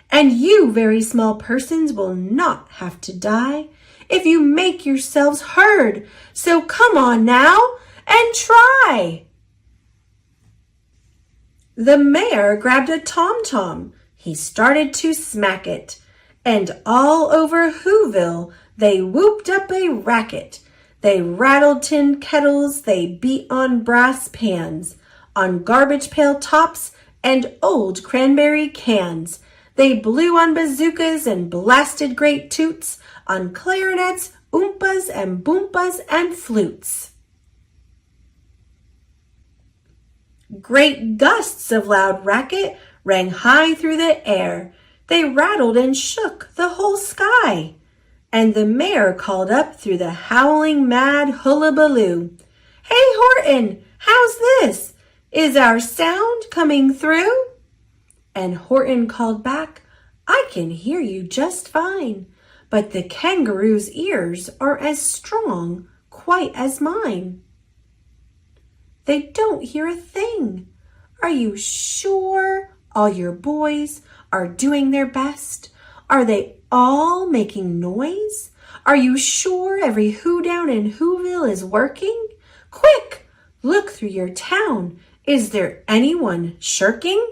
And you very small persons will not have to die if you make yourselves heard. So come on now and try." The mayor grabbed a tom-tom. He started to smack it. And all over Whoville they whooped up a racket. They rattled tin kettles, they beat on brass pans, on garbage pail tops and old cranberry cans. They blew on bazookas and blasted great toots, on clarinets, oompas and boompas and flutes. Great gusts of loud racket rang high through the air. They rattled and shook the whole sky. And the mayor called up through the howling mad hullabaloo, "Hey, Horton, how's this? Is our sound coming through?" And Horton called back, "I can hear you just fine, but the kangaroo's ears are as strong, quite as mine." "They don't hear a thing. Are you sure all your boys are doing their best? Are they all making noise? Are you sure every who down in Whoville is working? Quick, look through your town. Is there anyone shirking?"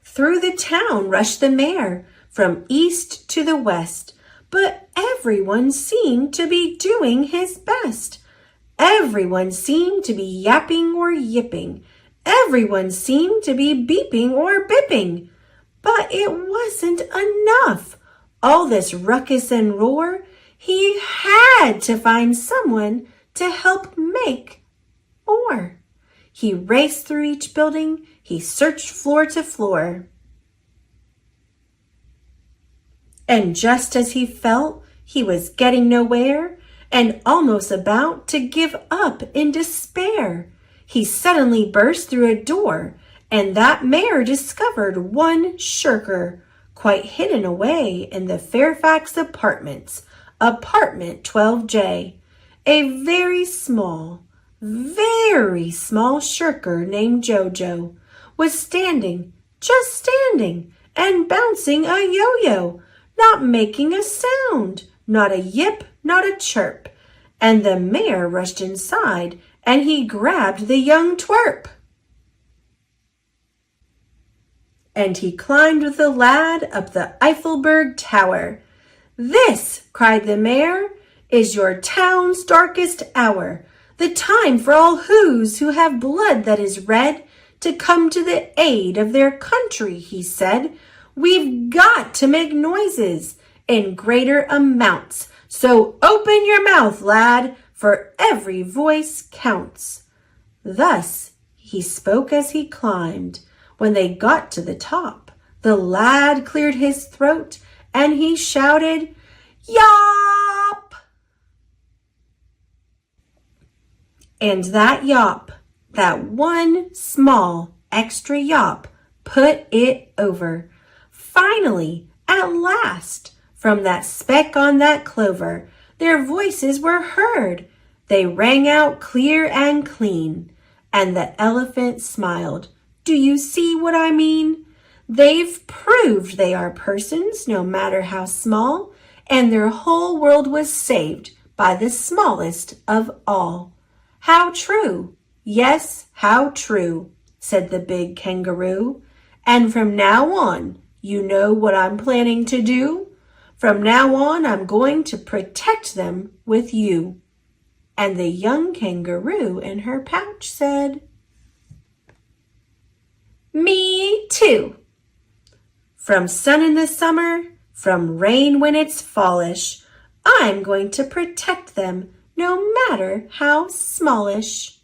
Through the town rushed the mayor, from east to the west, but everyone seemed to be doing his best. Everyone seemed to be yapping or yipping. Everyone seemed to be beeping or bipping. But it wasn't enough. All this ruckus and roar, he had to find someone to help make more. He raced through each building. He searched floor to floor. And just as he felt he was getting nowhere and almost about to give up in despair, he suddenly burst through a door, and that mayor discovered one shirker quite hidden away in the Fairfax Apartments, apartment 12J. A very small shirker named Jojo was standing, just standing, and bouncing a yo-yo, not making a sound, not a yip, not a chirp. And the mayor rushed inside, and he grabbed the young twerp. And he climbed with the lad up the Eiffelberg Tower. "This," cried the mayor, "is your town's darkest hour, the time for all who have blood that is red to come to the aid of their country," he said. "We've got to make noises in greater amounts, so open your mouth, lad, for every voice counts." Thus he spoke as he climbed. When they got to the top, the lad cleared his throat and he shouted, "Yop!" And that yop, that one small extra yop, put it over. Finally, at last, from that speck on that clover, their voices were heard. They rang out clear and clean, and the elephant smiled. "Do you see what I mean? They've proved they are persons, no matter how small, and their whole world was saved by the smallest of all." "How true! Yes, how true," said the big kangaroo. "And from now on, you know what I'm planning to do? From now on, I'm going to protect them with you." And the young kangaroo in her pouch said, "Me too. From sun in the summer, from rain when it's fallish, I'm going to protect them no matter how smallish."